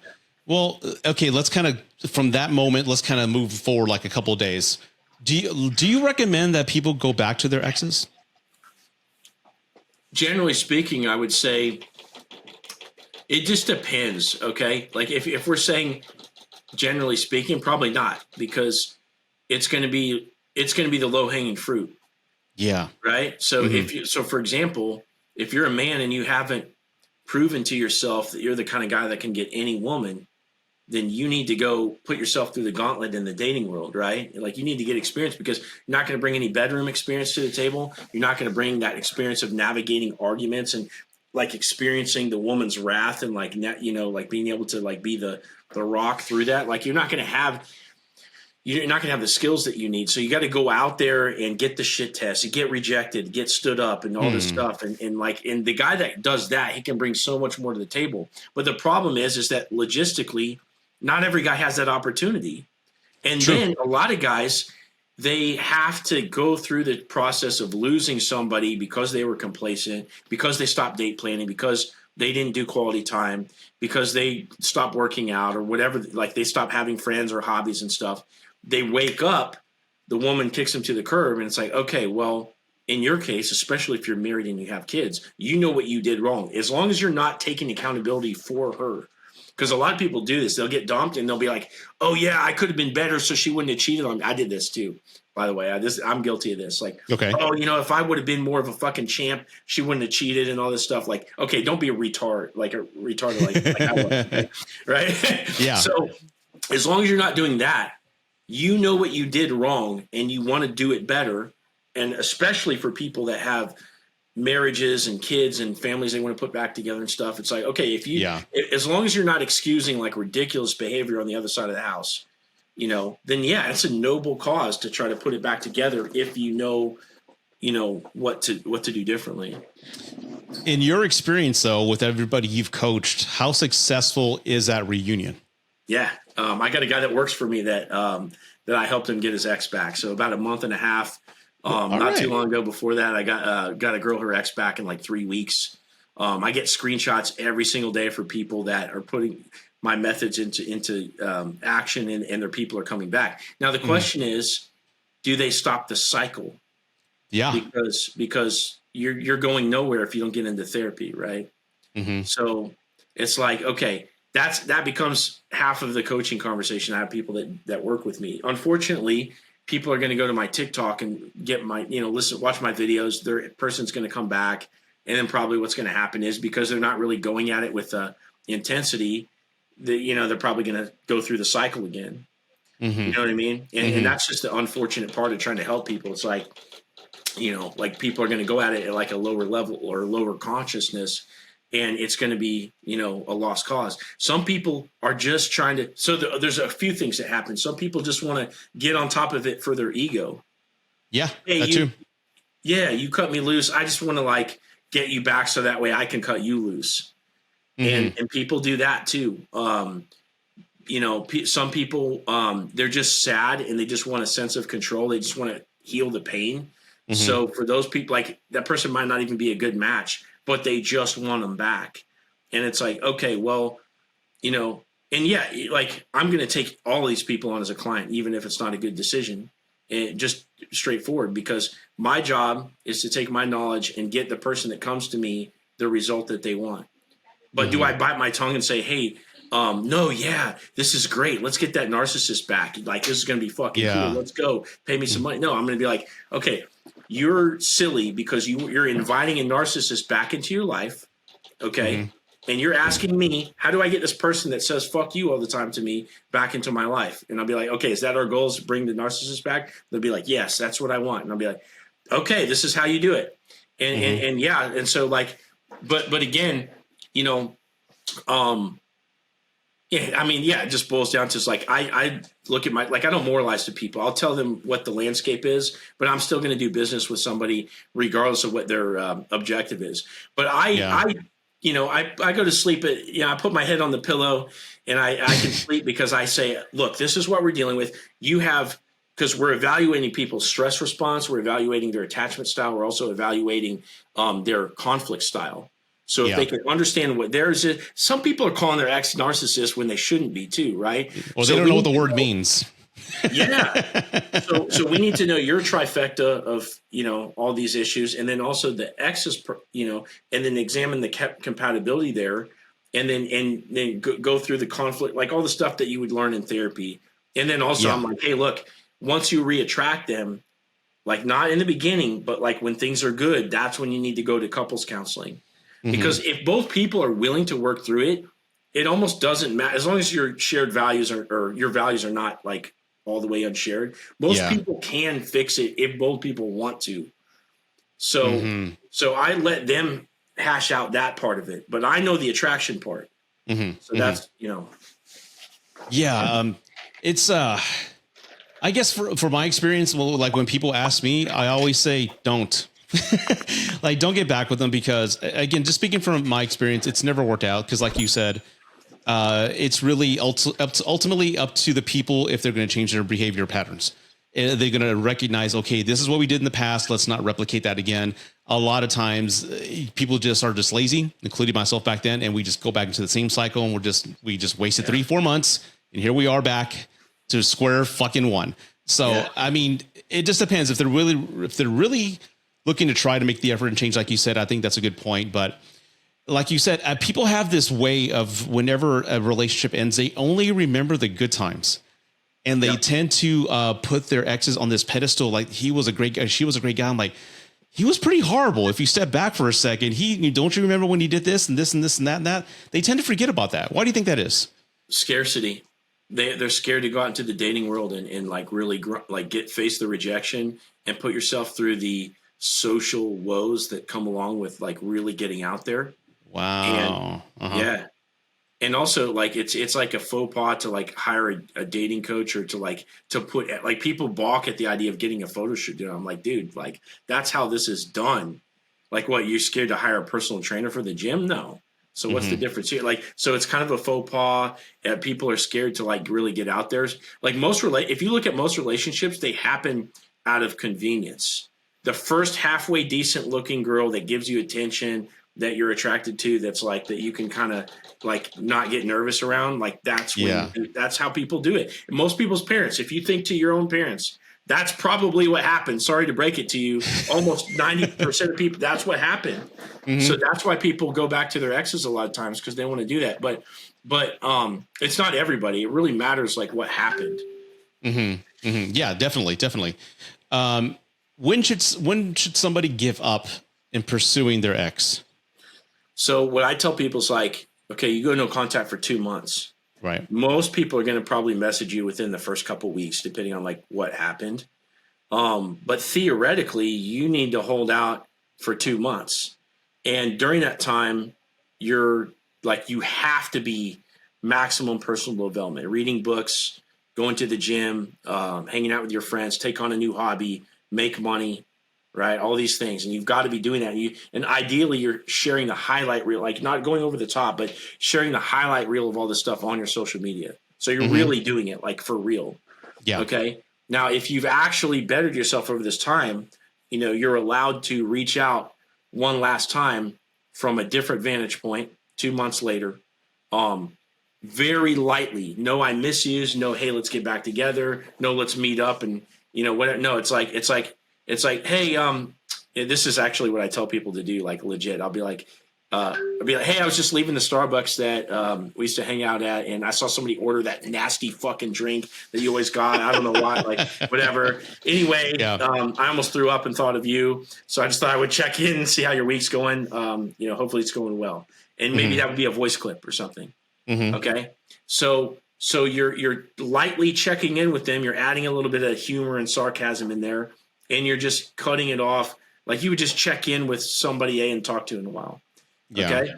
Well, okay. Let's kind of, from that moment, let's kind of move forward like a couple of days. Do you recommend that people go back to their exes? Generally speaking, I would say it just depends. Okay. Like if we're saying generally speaking, probably not, because it's going to be the low hanging fruit. Yeah. Right. So for example, if you're a man and you haven't proven to yourself that you're the kind of guy that can get any woman, then you need to go put yourself through the gauntlet in the dating world, right? Like you need to get experience because you're not going to bring any bedroom experience to the table. You're not going to bring that experience of navigating arguments and like experiencing the woman's wrath and like, like being able to like be the rock through that. Like you're not going to have the skills that you need. So you got to go out there and get the shit test, get rejected, get stood up and all this stuff. And the guy that does that, he can bring so much more to the table. But the problem is that logistically, not every guy has that opportunity. And True. then a lot of guys, they have to go through the process of losing somebody because they were complacent, because they stopped date planning, because they didn't do quality time, because they stopped working out or whatever, like they stopped having friends or hobbies and stuff. They wake up, the woman kicks them to the curb, and it's like, okay, well, in your case, especially if you're married and you have kids, you know what you did wrong. As long as you're not taking accountability for her. Because a lot of people do this. They'll get dumped and they'll be like, oh, yeah, I could have been better so she wouldn't have cheated on me. I did this too, by the way. I'm guilty of this. Like, Okay. oh, if I would have been more of a fucking champ, she wouldn't have cheated and all this stuff. Like, okay, don't be a retard, like I was, right? Yeah. So as long as you're not doing that, you know what you did wrong and you want to do it better. And especially for people that have marriages and kids and families they want to put back together and stuff. It's like, okay, as long as you're not excusing like ridiculous behavior on the other side of the house, then yeah, it's a noble cause to try to put it back together if you know what to do differently. In your experience though, with everybody you've coached, how successful is that reunion? Yeah. I got a guy that works for me that I helped him get his ex back. So about a month and a half, too long ago before that, I got a girl her ex back in like 3 weeks. I get screenshots every single day for people that are putting my methods into action and their people are coming back. Now, the question is, do they stop the cycle? Yeah. Because you're going nowhere if you don't get into therapy. Right. Mm-hmm. So it's like, okay, that becomes half of the coaching conversation. I have people that work with me. Unfortunately, people are going to go to my TikTok and get my, watch my videos. Their person's going to come back. And then probably what's going to happen is because they're not really going at it with intensity, they're probably going to go through the cycle again. Mm-hmm. You know what I mean? And that's just the unfortunate part of trying to help people. It's like, like people are going to go at it at like a lower level or lower consciousness. And it's going to be, a lost cause. Some people are just trying to. So there's a few things that happen. Some people just want to get on top of it for their ego. Yeah, hey, that too. Yeah, you cut me loose. I just want to like get you back so that way I can cut you loose. Mm-hmm. And people do that too. Some people they're just sad and they just want a sense of control. They just want to heal the pain. Mm-hmm. So for those people, like that person might not even be a good match, but they just want them back. And it's like, okay, well, and yeah, like I'm going to take all these people on as a client, even if it's not a good decision, and just straightforward, because my job is to take my knowledge and get the person that comes to me the result that they want. But do I bite my tongue and say, hey, no, yeah, this is great. Let's get that narcissist back. Like, this is going to be fucking cool. Let's go. Pay me some money. No, I'm going to be like, okay, you're silly because you're inviting a narcissist back into your life. Okay. Mm-hmm. And you're asking me, how do I get this person that says fuck you all the time to me back into my life? And I'll be like, okay, is that our goal, is to bring the narcissist back? They'll be like, yes, that's what I want. And I'll be like, okay, this is how you do it. And yeah. And so like, but again, yeah, I mean, yeah, it just boils down to it's like I look at I don't moralize to people. I'll tell them what the landscape is, but I'm still going to do business with somebody regardless of what their objective is. But I go to sleep I put my head on the pillow and I can sleep because I say, look, this is what we're dealing with. Because we're evaluating people's stress response, we're evaluating their attachment style, we're also evaluating their conflict style. So if they can understand what theirs is, some people are calling their ex narcissist when they shouldn't be too, right? Well, they don't know what the word means. Yeah. So we need to know your trifecta of, all these issues, and then also the ex's, and then examine the compatibility there, and then go through the conflict, like all the stuff that you would learn in therapy. And then also I'm like, hey, look, once you re-attract them, like not in the beginning, but like when things are good, that's when you need to go to couples counseling. Because if both people are willing to work through it, it almost doesn't matter as long as your shared values or your values are not like all the way unshared. Most people can fix it if both people want to. So, so I let them hash out that part of it, but I know the attraction part. So that's, yeah. It's, I guess for my experience, well, like when people ask me, I always say, don't like, don't get back with them because again, just speaking from my experience, it's never worked out. Cause like you said, it's really ultimately up to the people if they're going to change their behavior patterns. They're going to recognize, okay, this is what we did in the past. Let's not replicate that again. A lot of times people just are just lazy, including myself back then. And we just go back into the same cycle and we just wasted 3-4 months. And here we are back to square fucking one. So, I mean, it just depends if they're really looking to try to make the effort and change. Like you said, I think that's a good point. But like you said, people have this way of whenever a relationship ends, they only remember the good times. And they tend to put their exes on this pedestal. Like he was a great guy. She was a great guy. I'm like, he was pretty horrible. If you step back for a second, don't you remember when he did this and this and this and that and that? They tend to forget about that. Why do you think that is? Scarcity. They're scared to go out into the dating world and like really face the rejection and put yourself through the social woes that come along with like really getting out there. Wow. And, yeah. And also like, it's like a faux pas to like hire a dating coach or to put like people balk at the idea of getting a photo shoot. I'm like, dude, like that's how this is done. Like what, you're scared to hire a personal trainer for the gym? No. So what's the difference here? Like, so it's kind of a faux pas. People are scared to like really get out there. Like if you look at most relationships, they happen out of convenience. The first halfway decent looking girl that gives you attention that you're attracted to, that's like that you can kind of like not get nervous around. Like that's that's how people do it. And most people's parents, if you think to your own parents, that's probably what happened. Sorry to break it to you. Almost 90% of people, that's what happened. So that's why people go back to their exes a lot of times because they want to do that. But it's not everybody. It really matters like what happened. Yeah, definitely. When should somebody give up in pursuing their ex? So what I tell people is like, okay, you go no contact for 2 months. Right. Most people are going to probably message you within the first couple of weeks, depending on like what happened. But theoretically, you need to hold out for 2 months. And during that time, you have to be maximum personal development, reading books, going to the gym, hanging out with your friends, take on a new hobby, make money, right? All these things. And you've got to be doing that. And ideally you're sharing the highlight reel, like not going over the top, but sharing the highlight reel of all this stuff on your social media. So you're really doing it like for real. Yeah. Okay. Now, if you've actually bettered yourself over this time, you're allowed to reach out one last time from a different vantage point 2 months later. Very lightly. No, I miss you. No, hey, let's get back together. No, let's meet up and whatever. No, it's like, hey, this is actually what I tell people to do, like legit. I'll be like, hey, I was just leaving the Starbucks that we used to hang out at, and I saw somebody order that nasty fucking drink that you always got. I don't know why, like whatever. Anyway, I almost threw up and thought of you, so I just thought I would check in and see how your week's going. Hopefully it's going well, and maybe that would be a voice clip or something. Okay, so you're lightly checking in with them. You're adding a little bit of humor and sarcasm in there. And you're just cutting it off like you would just check in with somebody and talk to in a while. Okay.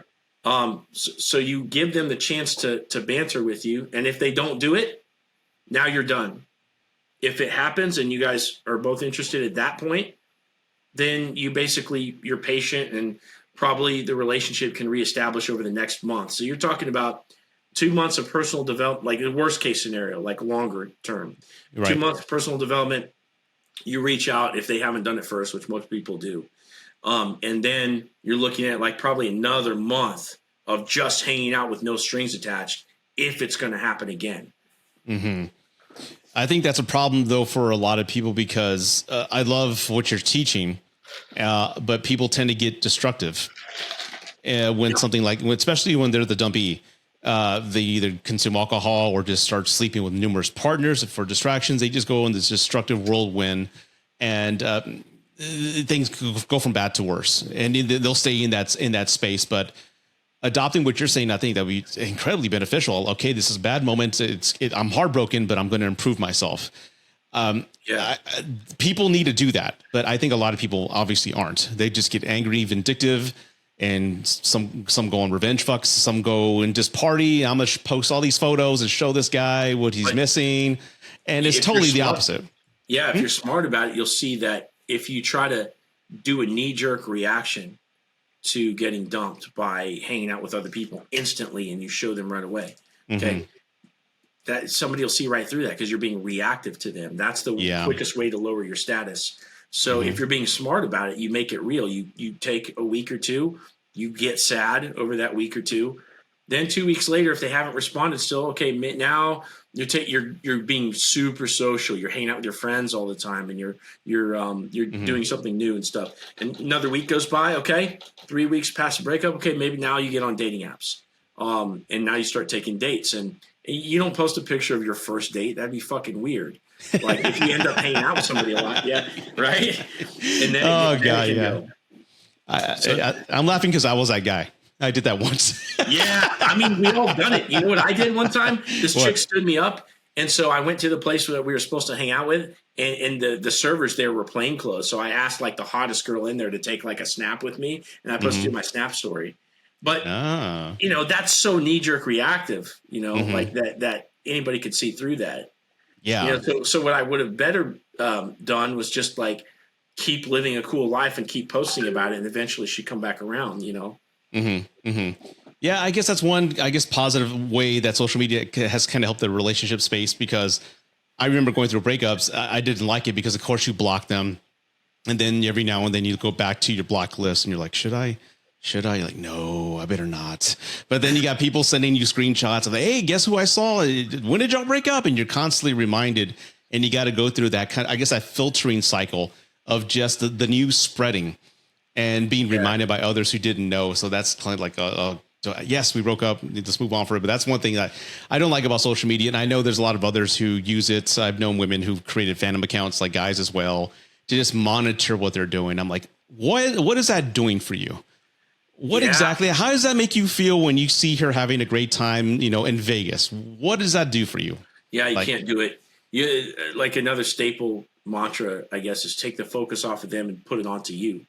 So you give them the chance to banter with you. And if they don't do it, now you're done. If it happens and you guys are both interested at that point, then you're patient and probably the relationship can reestablish over the next month. So you're talking about 2 months of personal development, like the worst case scenario, like longer term, 2 months of personal development. You reach out if they haven't done it first, which most people do. And then you're looking at like probably another month of just hanging out with no strings attached if it's going to happen again. I think that's a problem though for a lot of people because I love what you're teaching, but people tend to get destructive when something like, especially when they're the dumpy. They either consume alcohol or just start sleeping with numerous partners for distractions. They just go in this destructive whirlwind and things go from bad to worse. And they'll stay in that space. But adopting what you're saying, I think that would be incredibly beneficial. Okay, this is a bad moment. I'm heartbroken, but I'm going to improve myself. People need to do that, but I think a lot of people obviously aren't. They just get angry, vindictive, and some go on revenge fucks. Some go and just party. I'm gonna post all these photos and show this guy what he's missing, and it's totally the opposite. Yeah, if you're smart about it, you'll see that if you try to do a knee-jerk reaction to getting dumped by hanging out with other people instantly, and you show them right away, okay, that somebody will see right through that because you're being reactive to them. That's the quickest way to lower your status. So if you're being smart about it, you make it real. You take a week or two, you get sad over that week or two. Then 2 weeks later, if they haven't responded, still okay. Now you're being super social. You're hanging out with your friends all the time, and you're doing something new and stuff. And another week goes by. Okay, 3 weeks past the breakup. Okay, maybe now you get on dating apps, and now you start taking dates. And you don't post a picture of your first date. That'd be fucking weird. Like if you end up hanging out with somebody a lot, right? And then I'm laughing because I was that guy. I did that once. Yeah, I mean, we all done it. You know what I did one time? This chick stood me up, and so I went to the place that we were supposed to hang out with, and the servers there were plainclothes. So I asked like the hottest girl in there to take like a snap with me, and I posted my snap story. But you know, that's so knee-jerk reactive. You know, like that anybody could see through that. Yeah. You know, so what I would have better done was just like keep living a cool life and keep posting about it, and eventually she'd come back around. You know. Yeah, I guess that's one, positive way that social media has kind of helped the relationship space, because I remember going through breakups. I didn't like it because, of course, you block them. And then every now and then you go back to your block list and you're like, should I? You're like, no, I better not. But then you got people sending you screenshots of, hey, guess who I saw? When did y'all break up? And you're constantly reminded, and you got to go through that that filtering cycle of just the news spreading and being reminded by others who didn't know. So that's kind of like yes, we broke up. Let's move on for it. But that's one thing that I don't like about social media. And I know there's a lot of others who use it. I've known women who've created fandom accounts, like guys as well, to just monitor what they're doing. I'm like, what is that doing for you? What exactly? How does that make you feel when you see her having a great time, in Vegas? What does that do for you? Yeah, you can't do it. You like another staple mantra, I guess, is take the focus off of them and put it onto you.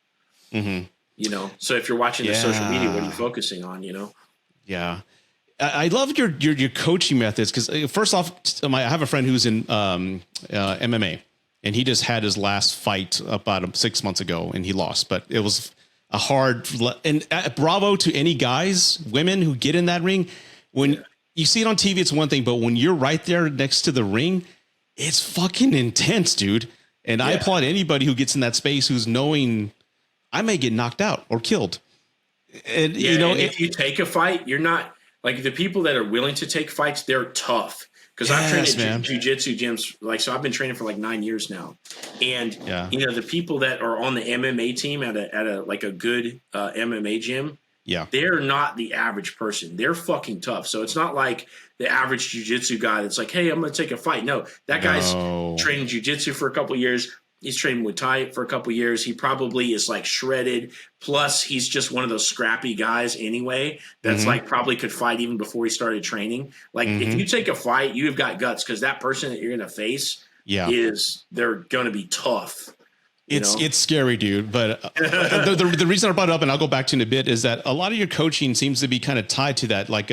So if you're watching the social media, what are you focusing on? Yeah, I love your coaching methods, because first off, I have a friend who's in MMA, and he just had his last fight about 6 months ago, and he lost, but it was a hard. And bravo to any guys, women who get in that ring. When you see it on TV, it's one thing, but when you're right there next to the ring, it's fucking intense, dude. And I applaud anybody who gets in that space who's knowing I may get knocked out or killed. And if you take a fight, you're not like the people that are willing to take fights. They're tough. Because I've trained at jiu-jitsu gyms, so I've been training for like 9 years now. And the people that are on the MMA team at a good MMA gym, they're not the average person. They're fucking tough. So it's not like the average jiu-jitsu guy that's like, hey, I'm going to take a fight. No, that guy's training jiu-jitsu for a couple of years. He's trained Muay Thai for a couple of years. He probably is like shredded. Plus, he's just one of those scrappy guys anyway. That's like probably could fight even before he started training. Like if you take a fight, you have got guts, because that person that you're going to face they're going to be tough. It's scary, dude. But the reason I brought it up, and I'll go back to it in a bit, is that a lot of your coaching seems to be kind of tied to that. Like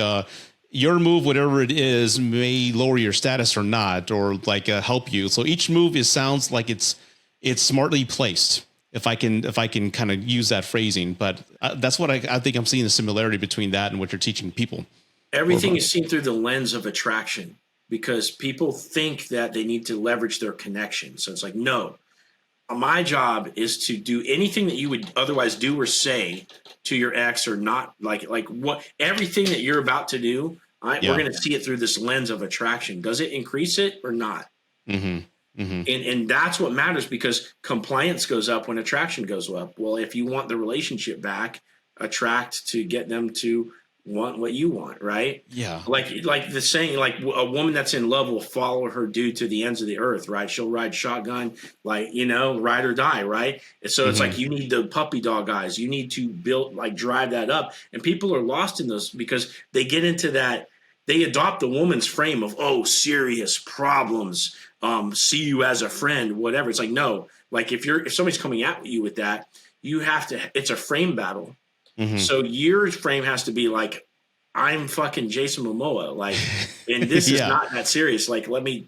your move, whatever it is, may lower your status or not, or like help you. So each move sounds like it's smartly placed, if I can kind of use that phrasing. But that's what I think I'm seeing the similarity between that and what you're teaching people. Everything is seen through the lens of attraction, because people think that they need to leverage their connection. So it's like, no, my job is to do anything that you would otherwise do or say to your ex, or not, like what everything that you're about to do. We're going to see it through this lens of attraction. Does it increase it or not? And that's what matters, because compliance goes up when attraction goes up. Well, if you want the relationship back, attract to get them to want what you want, right? Yeah. Like the saying, like a woman that's in love will follow her dude to the ends of the earth, right? She'll ride shotgun, like, ride or die, right? And so it's Hmm. like you need the puppy dog eyes. You need to build, like, drive that up. And people are lost in those because they get into that. They adopt the woman's frame of, oh, serious problems, see you as a friend, whatever. It's like, no, like if somebody's coming at you with that, you have to. It's a frame battle. Hmm. So your frame has to be like, I'm fucking Jason Momoa, like, and this is Yeah. not that serious. Like, let me,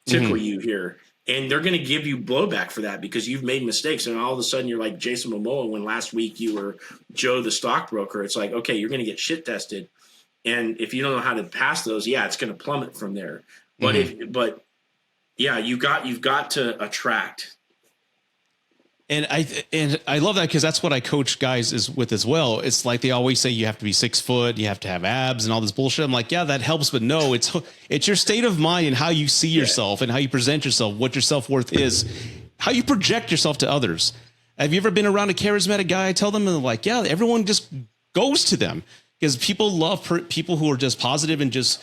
tickle Hmm. you here. And they're going to give you blowback for that because you've made mistakes. And all of a sudden you're like Jason Momoa when last week you were Joe the stockbroker. It's like, okay, you're going to get shit tested. And if you don't know how to pass those, yeah, it's going to plummet from there. But Hmm. yeah, you've got to attract. And I love that because that's what I coach guys is with as well. It's like they always say you have to be 6 foot, you have to have abs and all this bullshit. I'm like, yeah, that helps, but no, it's your state of mind and how you see yourself and how you present yourself, what your self-worth is, how you project yourself to others. Have you ever been around a charismatic guy? I tell them, and they're like, yeah, everyone just goes to them because people love people who are just positive and just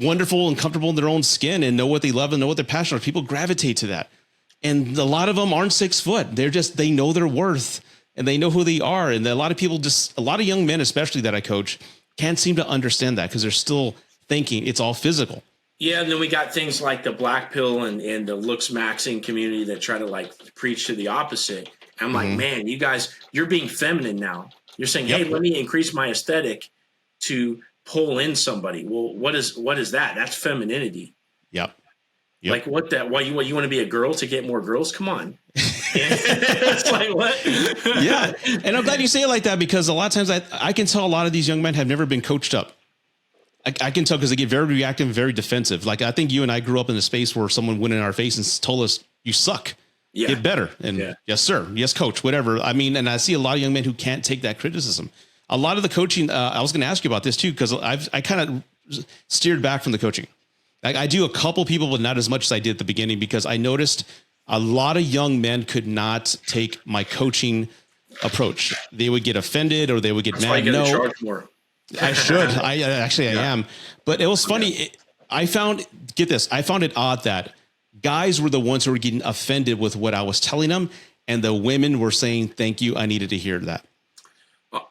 wonderful and comfortable in their own skin and know what they love and know what they're passionate about. People gravitate to that. And a lot of them aren't 6 foot. They know their worth and they know who they are. And a lot of a lot of young men, especially that I coach, can't seem to understand that because they're still thinking it's all physical. Yeah, and then we got things like the black pill and the looks maxing community that try to, like, preach to the opposite. I'm like, Mm-hmm. man, you guys, you're being feminine now. You're saying, hey, Yep. let me increase my aesthetic to pull in somebody. Well, what is that? That's femininity. Yep. Yep. Like, what that? Why you want to be a girl to get more girls? Come on. It's like, Yeah. what? And I'm glad you say it like that because a lot of times I can tell a lot of these young men have never been coached up. I can tell because they get very reactive and very defensive. Like I think you and I grew up in a space where someone went in our face and told us, you suck. Yeah. Get better. And Yeah. yes, sir. Yes, coach, whatever. I mean, and I see a lot of young men who can't take that criticism. A lot of the coaching, I was going to ask you about this too, because I kind of steered back from the coaching. I do a couple people, but not as much as I did at the beginning, because I noticed a lot of young men could not take my coaching approach. They would get offended or they would get That's why mad. you got to No, charge more. I should. I actually, I am. But it was funny. I found, get this, I found it odd that guys were the ones who were getting offended with what I was telling them. And the women were saying, thank you. I needed to hear that.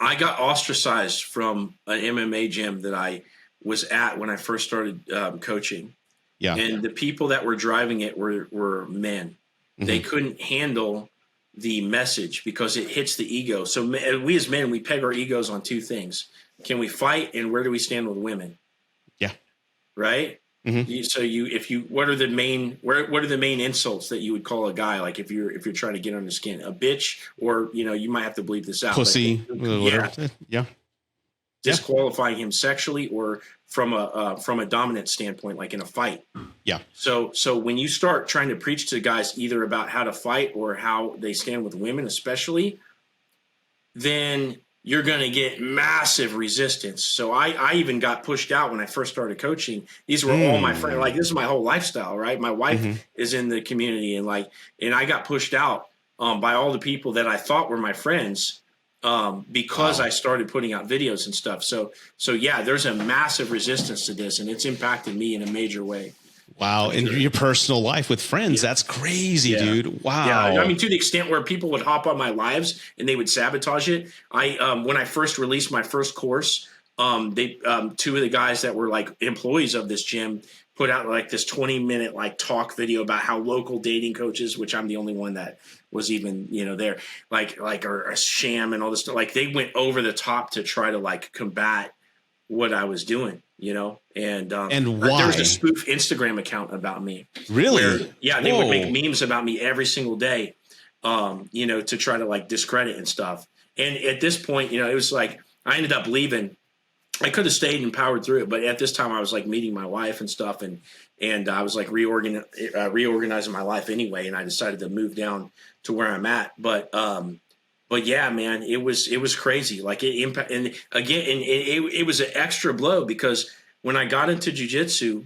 I got ostracized from an MMA gym that I was at when I first started coaching. Yeah. And the people that were driving it were men. Mm-hmm. They couldn't handle the message because it hits the ego. So we as men, we peg our egos on two things. Can we fight, and where do we stand with women? Yeah. Right? Mm-hmm. What are the main insults that you would call a guy, like if you're trying to get on his skin? A bitch, or you might have to bleep this out. Pussy, whatever. Yeah. Disqualifying him sexually or from a dominant standpoint, like in a fight. Yeah. So when you start trying to preach to guys either about how to fight or how they stand with women, especially, then you're going to get massive resistance. So I even got pushed out when I first started coaching. These were all my friends. Like, this is my whole lifestyle, right? My wife is in the community, and I got pushed out by all the people that I thought were my friends because I started putting out videos and stuff. So yeah, there's a massive resistance to this, and it's impacted me in a major way. Wow. In your personal life with friends, that's crazy, dude. Wow. Yeah. I mean, to the extent where people would hop on my lives and they would sabotage it. When I first released my first course, two of the guys that were like employees of this gym put out like this 20-minute like talk video about how local dating coaches, which I'm the only one that was even, there, like are a sham and all this stuff. Like, they went over the top to try to like combat what I was doing, and why? there was a spoof Instagram account about me. Really? They would make memes about me every single day, to try to like discredit and stuff. And at this point, it was like, I ended up leaving. I could have stayed and powered through it, but at this time I was like meeting my wife and stuff, and I was like reorganizing my life anyway. And I decided to move down to where I'm at. But yeah, man, it was crazy. Like, it impact, and again, and it was an extra blow because when I got into jiu-jitsu,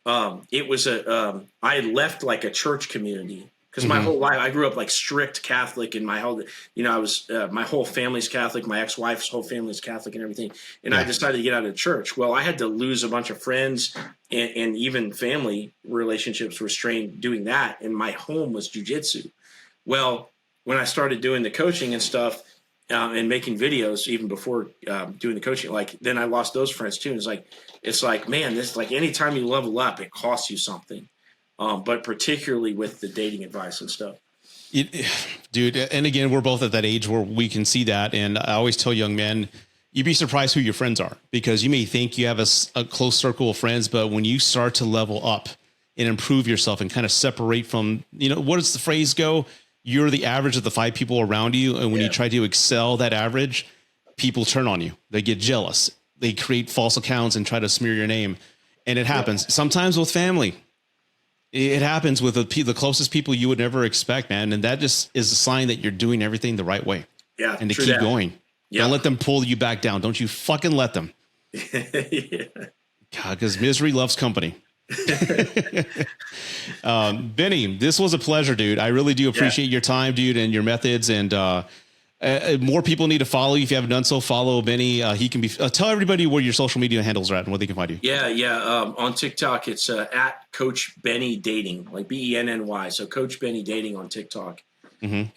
it was I had left like a church community Because my whole life, I grew up like strict Catholic, and my whole, I was my whole family's Catholic. My ex-wife's whole family's Catholic, and everything. And I decided to get out of church. Well, I had to lose a bunch of friends, and even family relationships were strained doing that. And my home was jujitsu. Well, when I started doing the coaching and stuff, and making videos, even before doing the coaching, like then I lost those friends too. And it's like, man, this like anytime you level up, it costs you something. But particularly with the dating advice and stuff. Dude, and again, we're both at that age where we can see that. And I always tell young men, you'd be surprised who your friends are, because you may think you have a close circle of friends, but when you start to level up and improve yourself and kind of separate from, what does the phrase go? You're the average of the 5 people around you. And when you try to excel that average, people turn on you. They get jealous. They create false accounts and try to smear your name. And it happens sometimes with family. It happens with the closest people you would never expect, man. And that just is a sign that you're doing everything the right way. Yeah. And to keep going. Yeah. Don't let them pull you back down. Don't you fucking let them. God, because misery loves company. Benny, this was a pleasure, dude. I really do appreciate your time, dude, and your methods. And more people need to follow you. If you haven't done so, follow Benny. He can be. Tell everybody where your social media handles are at and where they can find you. On TikTok, it's at Coach Benny Dating, like BENNY. So Coach Benny Dating on TikTok. And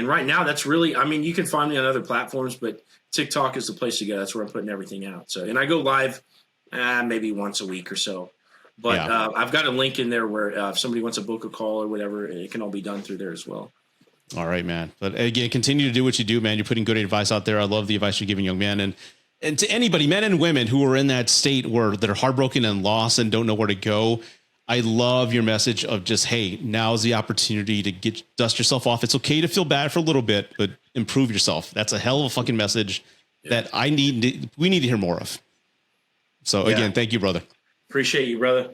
right now, that's really. I mean, you can find me on other platforms, but TikTok is the place to go. That's where I'm putting everything out. So, and I go live maybe once a week or so. But I've got a link in there where if somebody wants to book a call or whatever, it can all be done through there as well. All right, man. But again, continue to do what you do, man. You're putting good advice out there. I love the advice you're giving young men, and to anybody, men and women who are in that state where they're heartbroken and lost and don't know where to go. I love your message of just, hey, now's the opportunity to dust yourself off. It's okay to feel bad for a little bit, but improve yourself. That's a hell of a fucking message that we need to hear more of. So again, thank you, brother. Appreciate you, brother.